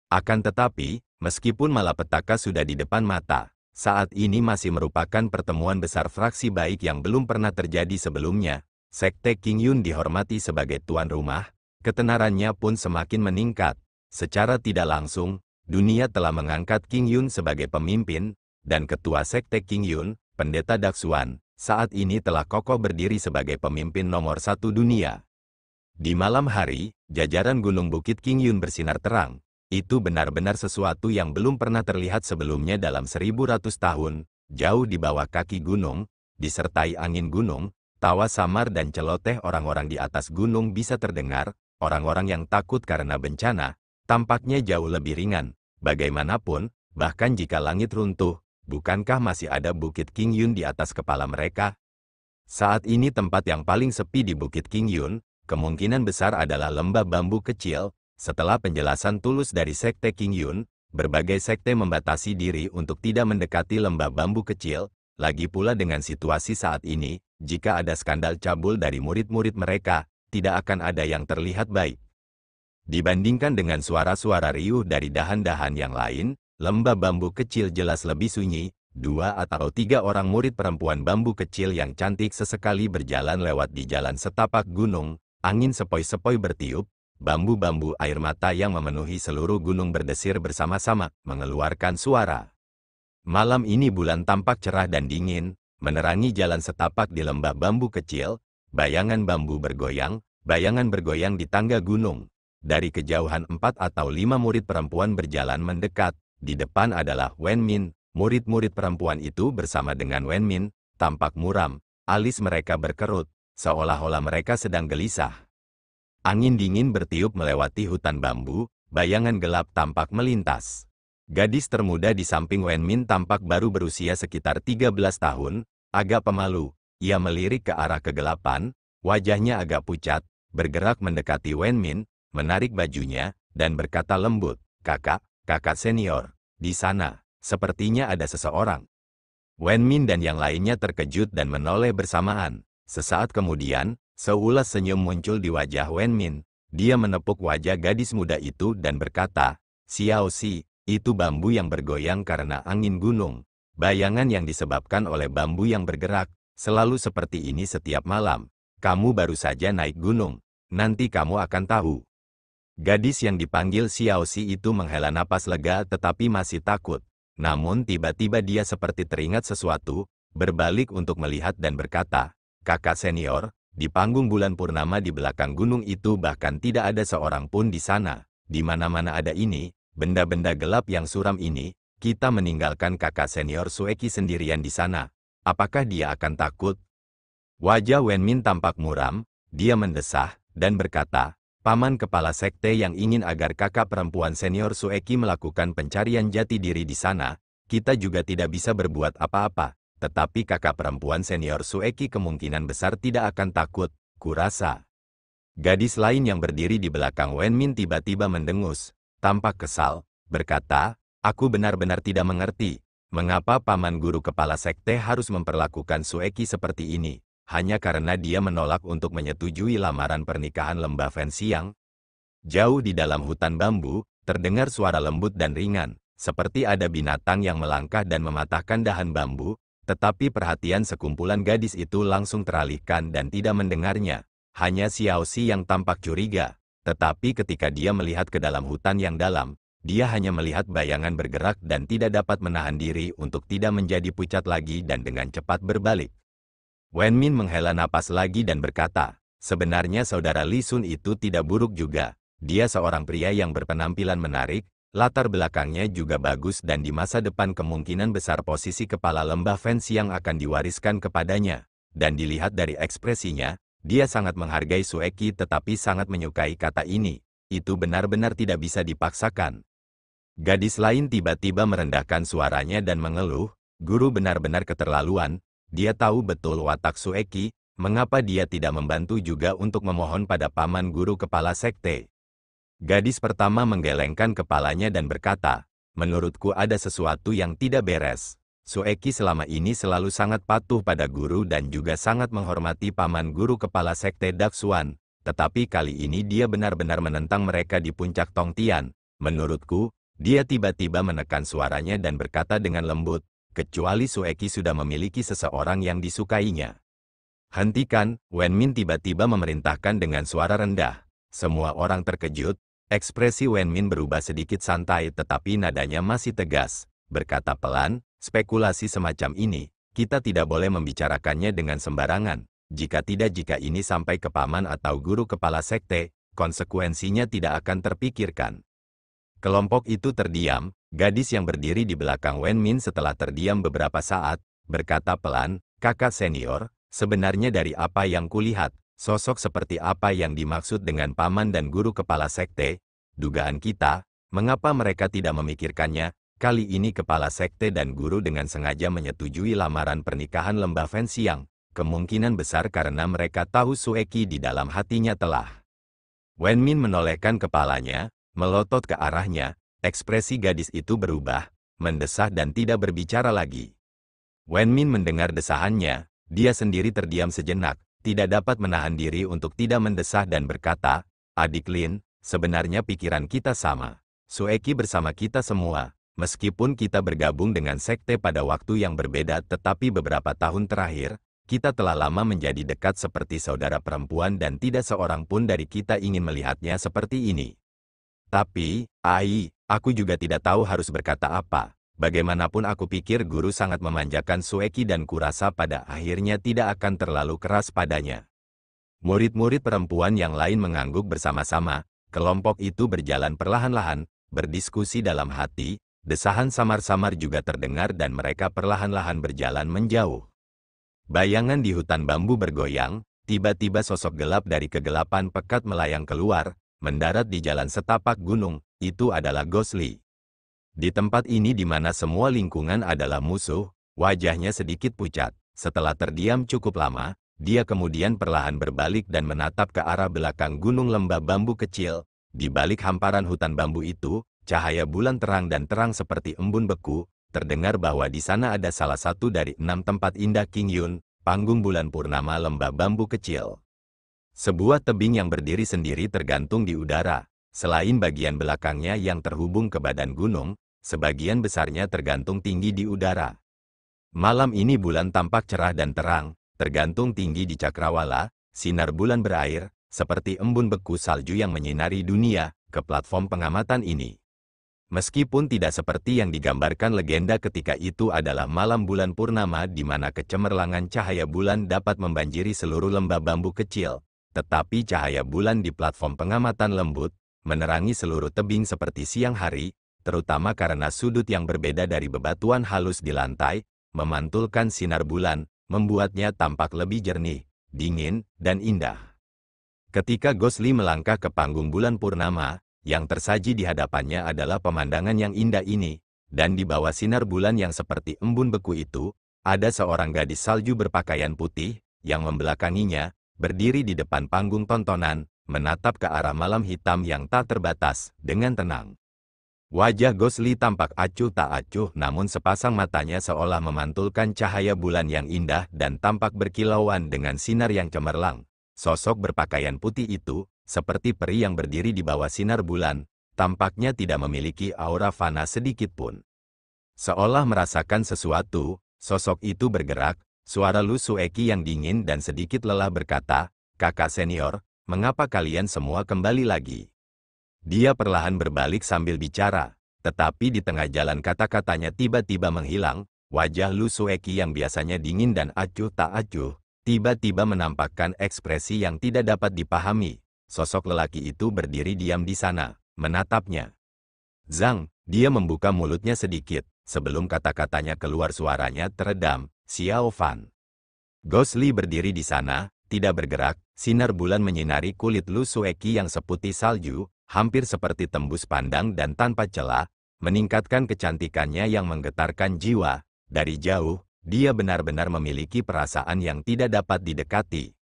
Speaker 1: Akan tetapi, meskipun malapetaka sudah di depan mata, saat ini masih merupakan pertemuan besar fraksi baik yang belum pernah terjadi sebelumnya. Sekte King Yun dihormati sebagai tuan rumah, ketenarannya pun semakin meningkat. Secara tidak langsung, dunia telah mengangkat King Yun sebagai pemimpin, dan ketua Sekte King Yun, Pendeta Daksuan, saat ini telah kokoh berdiri sebagai pemimpin nomor 1 dunia. Di malam hari, jajaran Gunung Bukit King Yun bersinar terang. Itu benar-benar sesuatu yang belum pernah terlihat sebelumnya dalam 1100 tahun, jauh di bawah kaki gunung, disertai angin gunung, tawa samar dan celoteh orang-orang di atas gunung bisa terdengar. Orang-orang yang takut karena bencana, tampaknya jauh lebih ringan. Bagaimanapun, bahkan jika langit runtuh, bukankah masih ada Bukit King Yun di atas kepala mereka? Saat ini tempat yang paling sepi di Bukit King Yun, kemungkinan besar adalah lembah bambu kecil. Setelah penjelasan tulus dari Sekte King Yun, berbagai sekte membatasi diri untuk tidak mendekati lembah bambu kecil. Lagi pula dengan situasi saat ini, jika ada skandal cabul dari murid-murid mereka, tidak akan ada yang terlihat baik. Dibandingkan dengan suara-suara riuh dari dahan-dahan yang lain, lembah bambu kecil jelas lebih sunyi. 2 atau 3 orang murid perempuan bambu kecil yang cantik sesekali berjalan lewat di jalan setapak gunung, angin sepoi-sepoi bertiup, bambu-bambu air mata yang memenuhi seluruh gunung berdesir bersama-sama, mengeluarkan suara. Malam ini bulan tampak cerah dan dingin, menerangi jalan setapak di lembah bambu kecil, bayangan bergoyang di tangga gunung. Dari kejauhan 4 atau 5 murid perempuan berjalan mendekat, di depan adalah Wen Min. Murid-murid perempuan itu bersama dengan Wen Min, tampak muram, alis mereka berkerut, seolah-olah mereka sedang gelisah. Angin dingin bertiup melewati hutan bambu, bayangan gelap tampak melintas. Gadis termuda di samping Wen Min tampak baru berusia sekitar 13 tahun, agak pemalu. Ia melirik ke arah kegelapan, wajahnya agak pucat, bergerak mendekati Wen Min, menarik bajunya, dan berkata lembut, kakak senior, di sana. Sepertinya ada seseorang. Wen Min dan yang lainnya terkejut dan menoleh bersamaan. Sesaat kemudian, seulas senyum muncul di wajah Wen Min. Dia menepuk wajah gadis muda itu dan berkata, Xiao Xi, itu bambu yang bergoyang karena angin gunung. Bayangan yang disebabkan oleh bambu yang bergerak, selalu seperti ini setiap malam. Kamu baru saja naik gunung, nanti kamu akan tahu. Gadis yang dipanggil Xiao Xi itu menghela napas lega tetapi masih takut. Namun tiba-tiba dia seperti teringat sesuatu, berbalik untuk melihat dan berkata, kakak senior, di panggung bulan purnama di belakang gunung itu bahkan tidak ada seorang pun di sana. Di mana-mana ada ini, benda-benda gelap yang suram ini, kita meninggalkan kakak senior Sueki sendirian di sana. Apakah dia akan takut? Wajah Wen Min tampak muram, dia mendesah, dan berkata, Paman kepala sekte yang ingin agar kakak perempuan senior Sueki melakukan pencarian jati diri di sana, kita juga tidak bisa berbuat apa-apa, tetapi kakak perempuan senior Sueki kemungkinan besar tidak akan takut, kurasa. Gadis lain yang berdiri di belakang Wen Min tiba-tiba mendengus, tampak kesal, berkata, aku benar-benar tidak mengerti, mengapa paman guru kepala sekte harus memperlakukan Sueki seperti ini. Hanya karena dia menolak untuk menyetujui lamaran pernikahan Lembah Fen Siang. Jauh di dalam hutan bambu, terdengar suara lembut dan ringan, seperti ada binatang yang melangkah dan mematahkan dahan bambu, tetapi perhatian sekumpulan gadis itu langsung teralihkan dan tidak mendengarnya. Hanya Xiao Xi yang tampak curiga, tetapi ketika dia melihat ke dalam hutan yang dalam, dia hanya melihat bayangan bergerak dan tidak dapat menahan diri untuk tidak menjadi pucat lagi dan dengan cepat berbalik. Wen Min menghela napas lagi dan berkata, sebenarnya saudara Li Sun itu tidak buruk juga. Dia seorang pria yang berpenampilan menarik, latar belakangnya juga bagus dan di masa depan kemungkinan besar posisi kepala Lembah Fen Siang akan diwariskan kepadanya. Dan dilihat dari ekspresinya, dia sangat menghargai Sueki tetapi sangat menyukai kata ini. Itu benar-benar tidak bisa dipaksakan. Gadis lain tiba-tiba merendahkan suaranya dan mengeluh, guru benar-benar keterlaluan. Dia tahu betul watak Sueki, mengapa dia tidak membantu juga untuk memohon pada paman guru kepala sekte. Gadis pertama menggelengkan kepalanya dan berkata, menurutku ada sesuatu yang tidak beres. Sueki selama ini selalu sangat patuh pada guru dan juga sangat menghormati paman guru kepala sekte Daksuan. Tetapi kali ini dia benar-benar menentang mereka di puncak Tongtian. Menurutku, dia tiba-tiba menekan suaranya dan berkata dengan lembut, kecuali Sueki sudah memiliki seseorang yang disukainya. Hentikan, Wenmin tiba-tiba memerintahkan dengan suara rendah. Semua orang terkejut, ekspresi Wenmin berubah sedikit santai tetapi nadanya masih tegas. Berkata pelan, spekulasi semacam ini, kita tidak boleh membicarakannya dengan sembarangan. Jika ini sampai ke paman atau guru kepala sekte, konsekuensinya tidak akan terpikirkan. Kelompok itu terdiam, gadis yang berdiri di belakang Wenmin setelah terdiam beberapa saat, berkata pelan, kakak senior, sebenarnya dari apa yang kulihat, sosok seperti apa yang dimaksud dengan paman dan guru kepala sekte, dugaan kita, mengapa mereka tidak memikirkannya? Kali ini kepala sekte dan guru dengan sengaja menyetujui lamaran pernikahan Lembah Fenxiang. Kemungkinan besar karena mereka tahu Sueki di dalam hatinya telah. Wenmin menolehkan kepalanya, melotot ke arahnya, ekspresi gadis itu berubah, mendesah dan tidak berbicara lagi. Wenmin mendengar desahannya, dia sendiri terdiam sejenak, tidak dapat menahan diri untuk tidak mendesah dan berkata, adik Lin, sebenarnya pikiran kita sama. Sueki bersama kita semua. Meskipun kita bergabung dengan sekte pada waktu yang berbeda tetapi beberapa tahun terakhir, kita telah lama menjadi dekat seperti saudara perempuan dan tidak seorang pun dari kita ingin melihatnya seperti ini. Tapi, aku juga tidak tahu harus berkata apa. Bagaimanapun aku pikir guru sangat memanjakan Sueki dan kurasa pada akhirnya tidak akan terlalu keras padanya. Murid-murid perempuan yang lain mengangguk bersama-sama, kelompok itu berjalan perlahan-lahan, berdiskusi dalam hati. Desahan samar-samar juga terdengar dan mereka perlahan-lahan berjalan menjauh. Bayangan di hutan bambu bergoyang, tiba-tiba sosok gelap dari kegelapan pekat melayang keluar, mendarat di jalan setapak gunung, itu adalah Ghostly. Di tempat ini di mana semua lingkungan adalah musuh, wajahnya sedikit pucat. Setelah terdiam cukup lama, dia kemudian perlahan berbalik dan menatap ke arah belakang gunung lembah bambu kecil. Di balik hamparan hutan bambu itu, cahaya bulan terang dan terang seperti embun beku, terdengar bahwa di sana ada salah satu dari 6 tempat indah King Yun, panggung bulan purnama lembah bambu kecil. Sebuah tebing yang berdiri sendiri tergantung di udara, selain bagian belakangnya yang terhubung ke badan gunung, sebagian besarnya tergantung tinggi di udara. Malam ini bulan tampak cerah dan terang, tergantung tinggi di cakrawala, sinar bulan berair, seperti embun beku salju yang menyinari dunia, ke platform pengamatan ini. Meskipun tidak seperti yang digambarkan legenda ketika itu adalah malam bulan purnama di mana kecemerlangan cahaya bulan dapat membanjiri seluruh lembah bambu kecil, tetapi cahaya bulan di platform pengamatan lembut, menerangi seluruh tebing seperti siang hari, terutama karena sudut yang berbeda dari bebatuan halus di lantai, memantulkan sinar bulan, membuatnya tampak lebih jernih, dingin, dan indah. Ketika Ghostly melangkah ke panggung bulan purnama, yang tersaji di hadapannya adalah pemandangan yang indah ini, dan di bawah sinar bulan yang seperti embun beku itu, ada seorang gadis salju berpakaian putih, yang membelakanginya, berdiri di depan panggung tontonan, menatap ke arah malam hitam yang tak terbatas, dengan tenang. Wajah Ghostly tampak acuh tak acuh namun sepasang matanya seolah memantulkan cahaya bulan yang indah dan tampak berkilauan dengan sinar yang cemerlang. Sosok berpakaian putih itu, seperti peri yang berdiri di bawah sinar bulan, tampaknya tidak memiliki aura fana sedikit pun. Seolah merasakan sesuatu, sosok itu bergerak, suara Lu Sueki yang dingin dan sedikit lelah berkata, kakak senior, mengapa kalian semua kembali lagi? Dia perlahan berbalik sambil bicara, tetapi di tengah jalan kata-katanya tiba-tiba menghilang, wajah Lu Sueki yang biasanya dingin dan acuh tak acuh, tiba-tiba menampakkan ekspresi yang tidak dapat dipahami. Sosok lelaki itu berdiri diam di sana, menatapnya. Zhang, dia membuka mulutnya sedikit, sebelum kata-katanya keluar suaranya teredam, Xiao Fan. Ghostly berdiri di sana, tidak bergerak, sinar bulan menyinari kulit Lu Sueki yang seputih salju, hampir seperti tembus pandang dan tanpa celah, meningkatkan kecantikannya yang menggetarkan jiwa. Dari jauh, dia benar-benar memiliki perasaan yang tidak dapat didekati.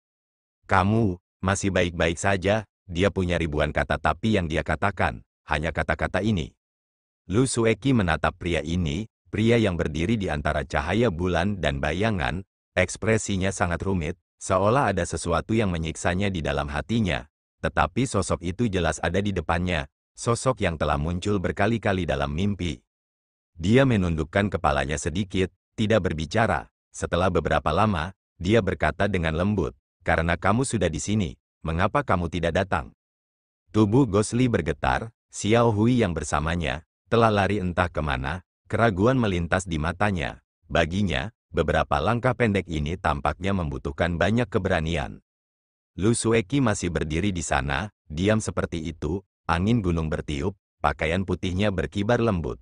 Speaker 1: Kamu masih baik-baik saja, dia punya ribuan kata tapi yang dia katakan, hanya kata-kata ini. Lu Sueki menatap pria ini, Pria yang berdiri di antara cahaya bulan dan bayangan, ekspresinya sangat rumit, seolah ada sesuatu yang menyiksanya di dalam hatinya. Tetapi sosok itu jelas ada di depannya, sosok yang telah muncul berkali-kali dalam mimpi. Dia menundukkan kepalanya sedikit, tidak berbicara. Setelah beberapa lama, dia berkata dengan lembut, "Karena kamu sudah di sini, mengapa kamu tidak datang?" Tubuh Gosli bergetar, Xiao Hui yang bersamanya telah lari entah kemana. Keraguan melintas di matanya. Baginya, beberapa langkah pendek ini tampaknya membutuhkan banyak keberanian. Lu Sueki masih berdiri di sana, diam seperti itu, angin gunung bertiup, pakaian putihnya berkibar lembut.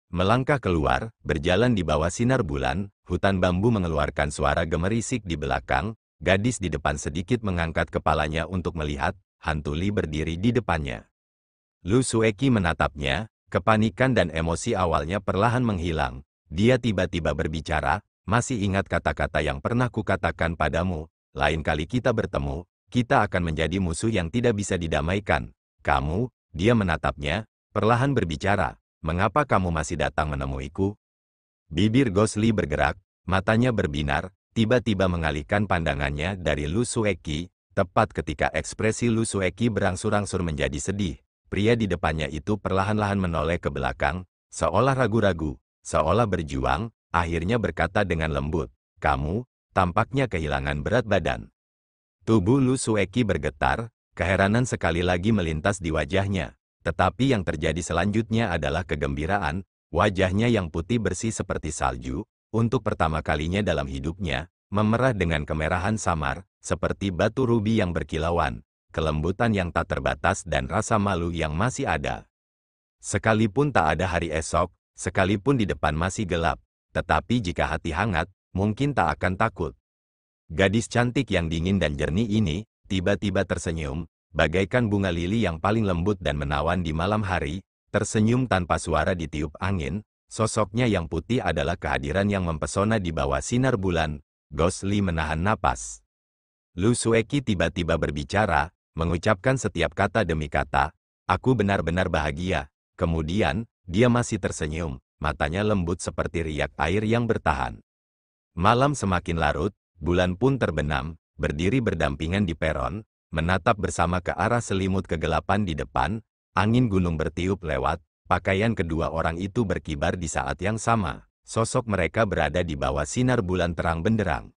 Speaker 1: Melangkah keluar, berjalan di bawah sinar bulan, hutan bambu mengeluarkan suara gemerisik di belakang, gadis di depan sedikit mengangkat kepalanya untuk melihat, hantu Li berdiri di depannya. Lu Sueki menatapnya. Kepanikan dan emosi awalnya perlahan menghilang. Dia tiba-tiba berbicara, "Masih ingat kata-kata yang pernah kukatakan padamu, lain kali kita bertemu, kita akan menjadi musuh yang tidak bisa didamaikan. Kamu," dia menatapnya, perlahan berbicara, "mengapa kamu masih datang menemuiku?" Bibir Gosli bergerak, matanya berbinar, tiba-tiba mengalihkan pandangannya dari Lu Sueki, tepat ketika ekspresi Lu Sueki berangsur-angsur menjadi sedih. Pria di depannya itu perlahan-lahan menoleh ke belakang, seolah ragu-ragu, seolah berjuang, akhirnya berkata dengan lembut, "Kamu, tampaknya kehilangan berat badan." Tubuh Lu Sueki bergetar, keheranan sekali lagi melintas di wajahnya. Tetapi yang terjadi selanjutnya adalah kegembiraan, wajahnya yang putih bersih seperti salju, untuk pertama kalinya dalam hidupnya, memerah dengan kemerahan samar, seperti batu rubi yang berkilauan. Kelembutan yang tak terbatas dan rasa malu yang masih ada. Sekalipun tak ada hari esok, sekalipun di depan masih gelap, tetapi jika hati hangat, mungkin tak akan takut. Gadis cantik yang dingin dan jernih ini, tiba-tiba tersenyum, bagaikan bunga lili yang paling lembut dan menawan di malam hari, tersenyum tanpa suara ditiup angin, sosoknya yang putih adalah kehadiran yang mempesona di bawah sinar bulan. Gosli menahan napas. Lu Sueki tiba-tiba berbicara, mengucapkan setiap kata demi kata, "Aku benar-benar bahagia." Kemudian, dia masih tersenyum, matanya lembut seperti riak air yang bertahan. Malam semakin larut, bulan pun terbenam, berdiri berdampingan di peron, menatap bersama ke arah selimut kegelapan di depan, angin gunung bertiup lewat, pakaian kedua orang itu berkibar di saat yang sama, sosok mereka berada di bawah sinar bulan terang benderang.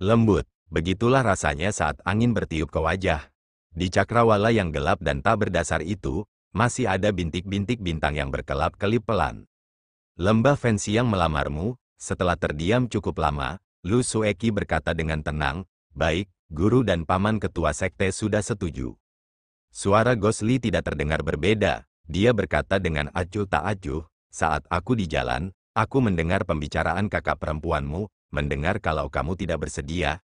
Speaker 1: Lembut, begitulah rasanya saat angin bertiup ke wajah. Di cakrawala yang gelap dan tak berdasar itu, masih ada bintik-bintik bintang yang berkelap-kelip pelan. "Lembah Fenxiang melamarmu." Setelah terdiam cukup lama, Lu Sueki berkata dengan tenang, "Baik, guru dan paman ketua sekte sudah setuju." Suara Gosli tidak terdengar berbeda. Dia berkata dengan acuh tak acuh, "Saat aku di jalan, aku mendengar pembicaraan kakak perempuanmu, mendengar kalau kamu tidak bersedia."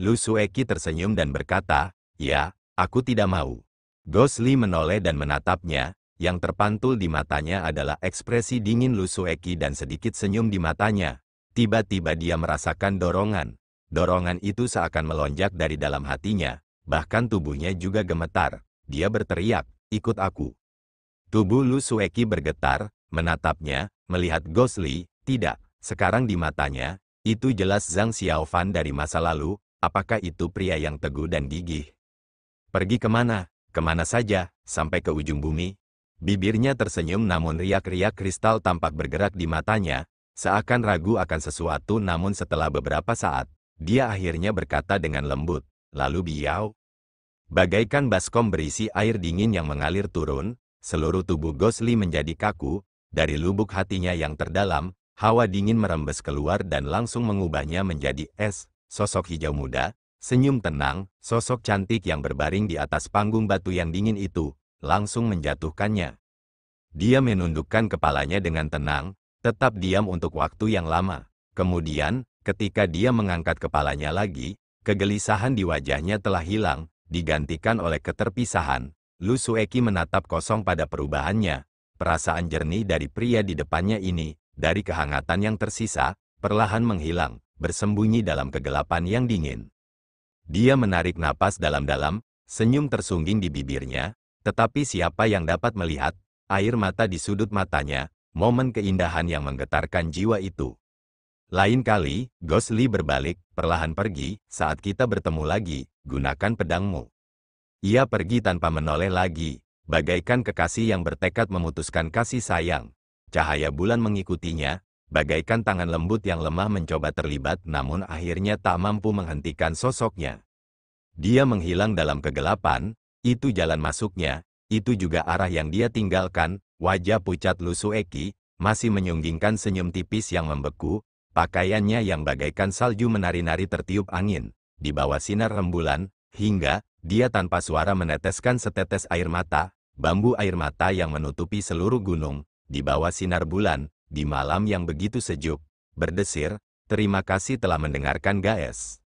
Speaker 1: Lu Sueki tersenyum dan berkata, "Ya, aku tidak mau." Gosli menoleh dan menatapnya, yang terpantul di matanya adalah ekspresi dingin Lu Sueki dan sedikit senyum di matanya. Tiba-tiba dia merasakan dorongan. Dorongan itu seakan melonjak dari dalam hatinya, bahkan tubuhnya juga gemetar. Dia berteriak, "Ikut aku." Tubuh Lu Sueki bergetar, menatapnya, melihat Gosli, tidak, sekarang di matanya, itu jelas Zhang Xiaofan dari masa lalu, apakah itu pria yang teguh dan gigih? "Pergi kemana? Kemana saja, sampai ke ujung bumi?" Bibirnya tersenyum namun riak-riak kristal tampak bergerak di matanya, seakan ragu akan sesuatu namun setelah beberapa saat, dia akhirnya berkata dengan lembut, "Lalu Biao?" Bagaikan baskom berisi air dingin yang mengalir turun, seluruh tubuh Gosli menjadi kaku, dari lubuk hatinya yang terdalam, hawa dingin merembes keluar dan langsung mengubahnya menjadi es. Sosok hijau muda, senyum tenang, sosok cantik yang berbaring di atas panggung batu yang dingin itu, langsung menjatuhkannya. Dia menundukkan kepalanya dengan tenang, tetap diam untuk waktu yang lama. Kemudian, ketika dia mengangkat kepalanya lagi, kegelisahan di wajahnya telah hilang, digantikan oleh keterpisahan. Lu Sueki menatap kosong pada perubahannya. Perasaan jernih dari pria di depannya ini, dari kehangatan yang tersisa, perlahan menghilang, bersembunyi dalam kegelapan yang dingin. Dia menarik napas dalam-dalam, senyum tersungging di bibirnya, tetapi siapa yang dapat melihat, air mata di sudut matanya, momen keindahan yang menggetarkan jiwa itu. Lain kali, Gosli berbalik, perlahan pergi, saat kita bertemu lagi, gunakan pedangmu. Ia pergi tanpa menoleh lagi, bagaikan kekasih yang bertekad memutuskan kasih sayang. Cahaya bulan mengikutinya, bagaikan tangan lembut yang lemah mencoba terlibat namun akhirnya tak mampu menghentikan sosoknya. Dia menghilang dalam kegelapan, itu jalan masuknya, itu juga arah yang dia tinggalkan. Wajah pucat Lu Sueki masih menyunggingkan senyum tipis yang membeku, pakaiannya yang bagaikan salju menari-nari tertiup angin, di bawah sinar rembulan, hingga dia tanpa suara meneteskan setetes air mata, bambu air mata yang menutupi seluruh gunung, di bawah sinar bulan, di malam yang begitu sejuk, berdesir, terima kasih telah mendengarkan guys.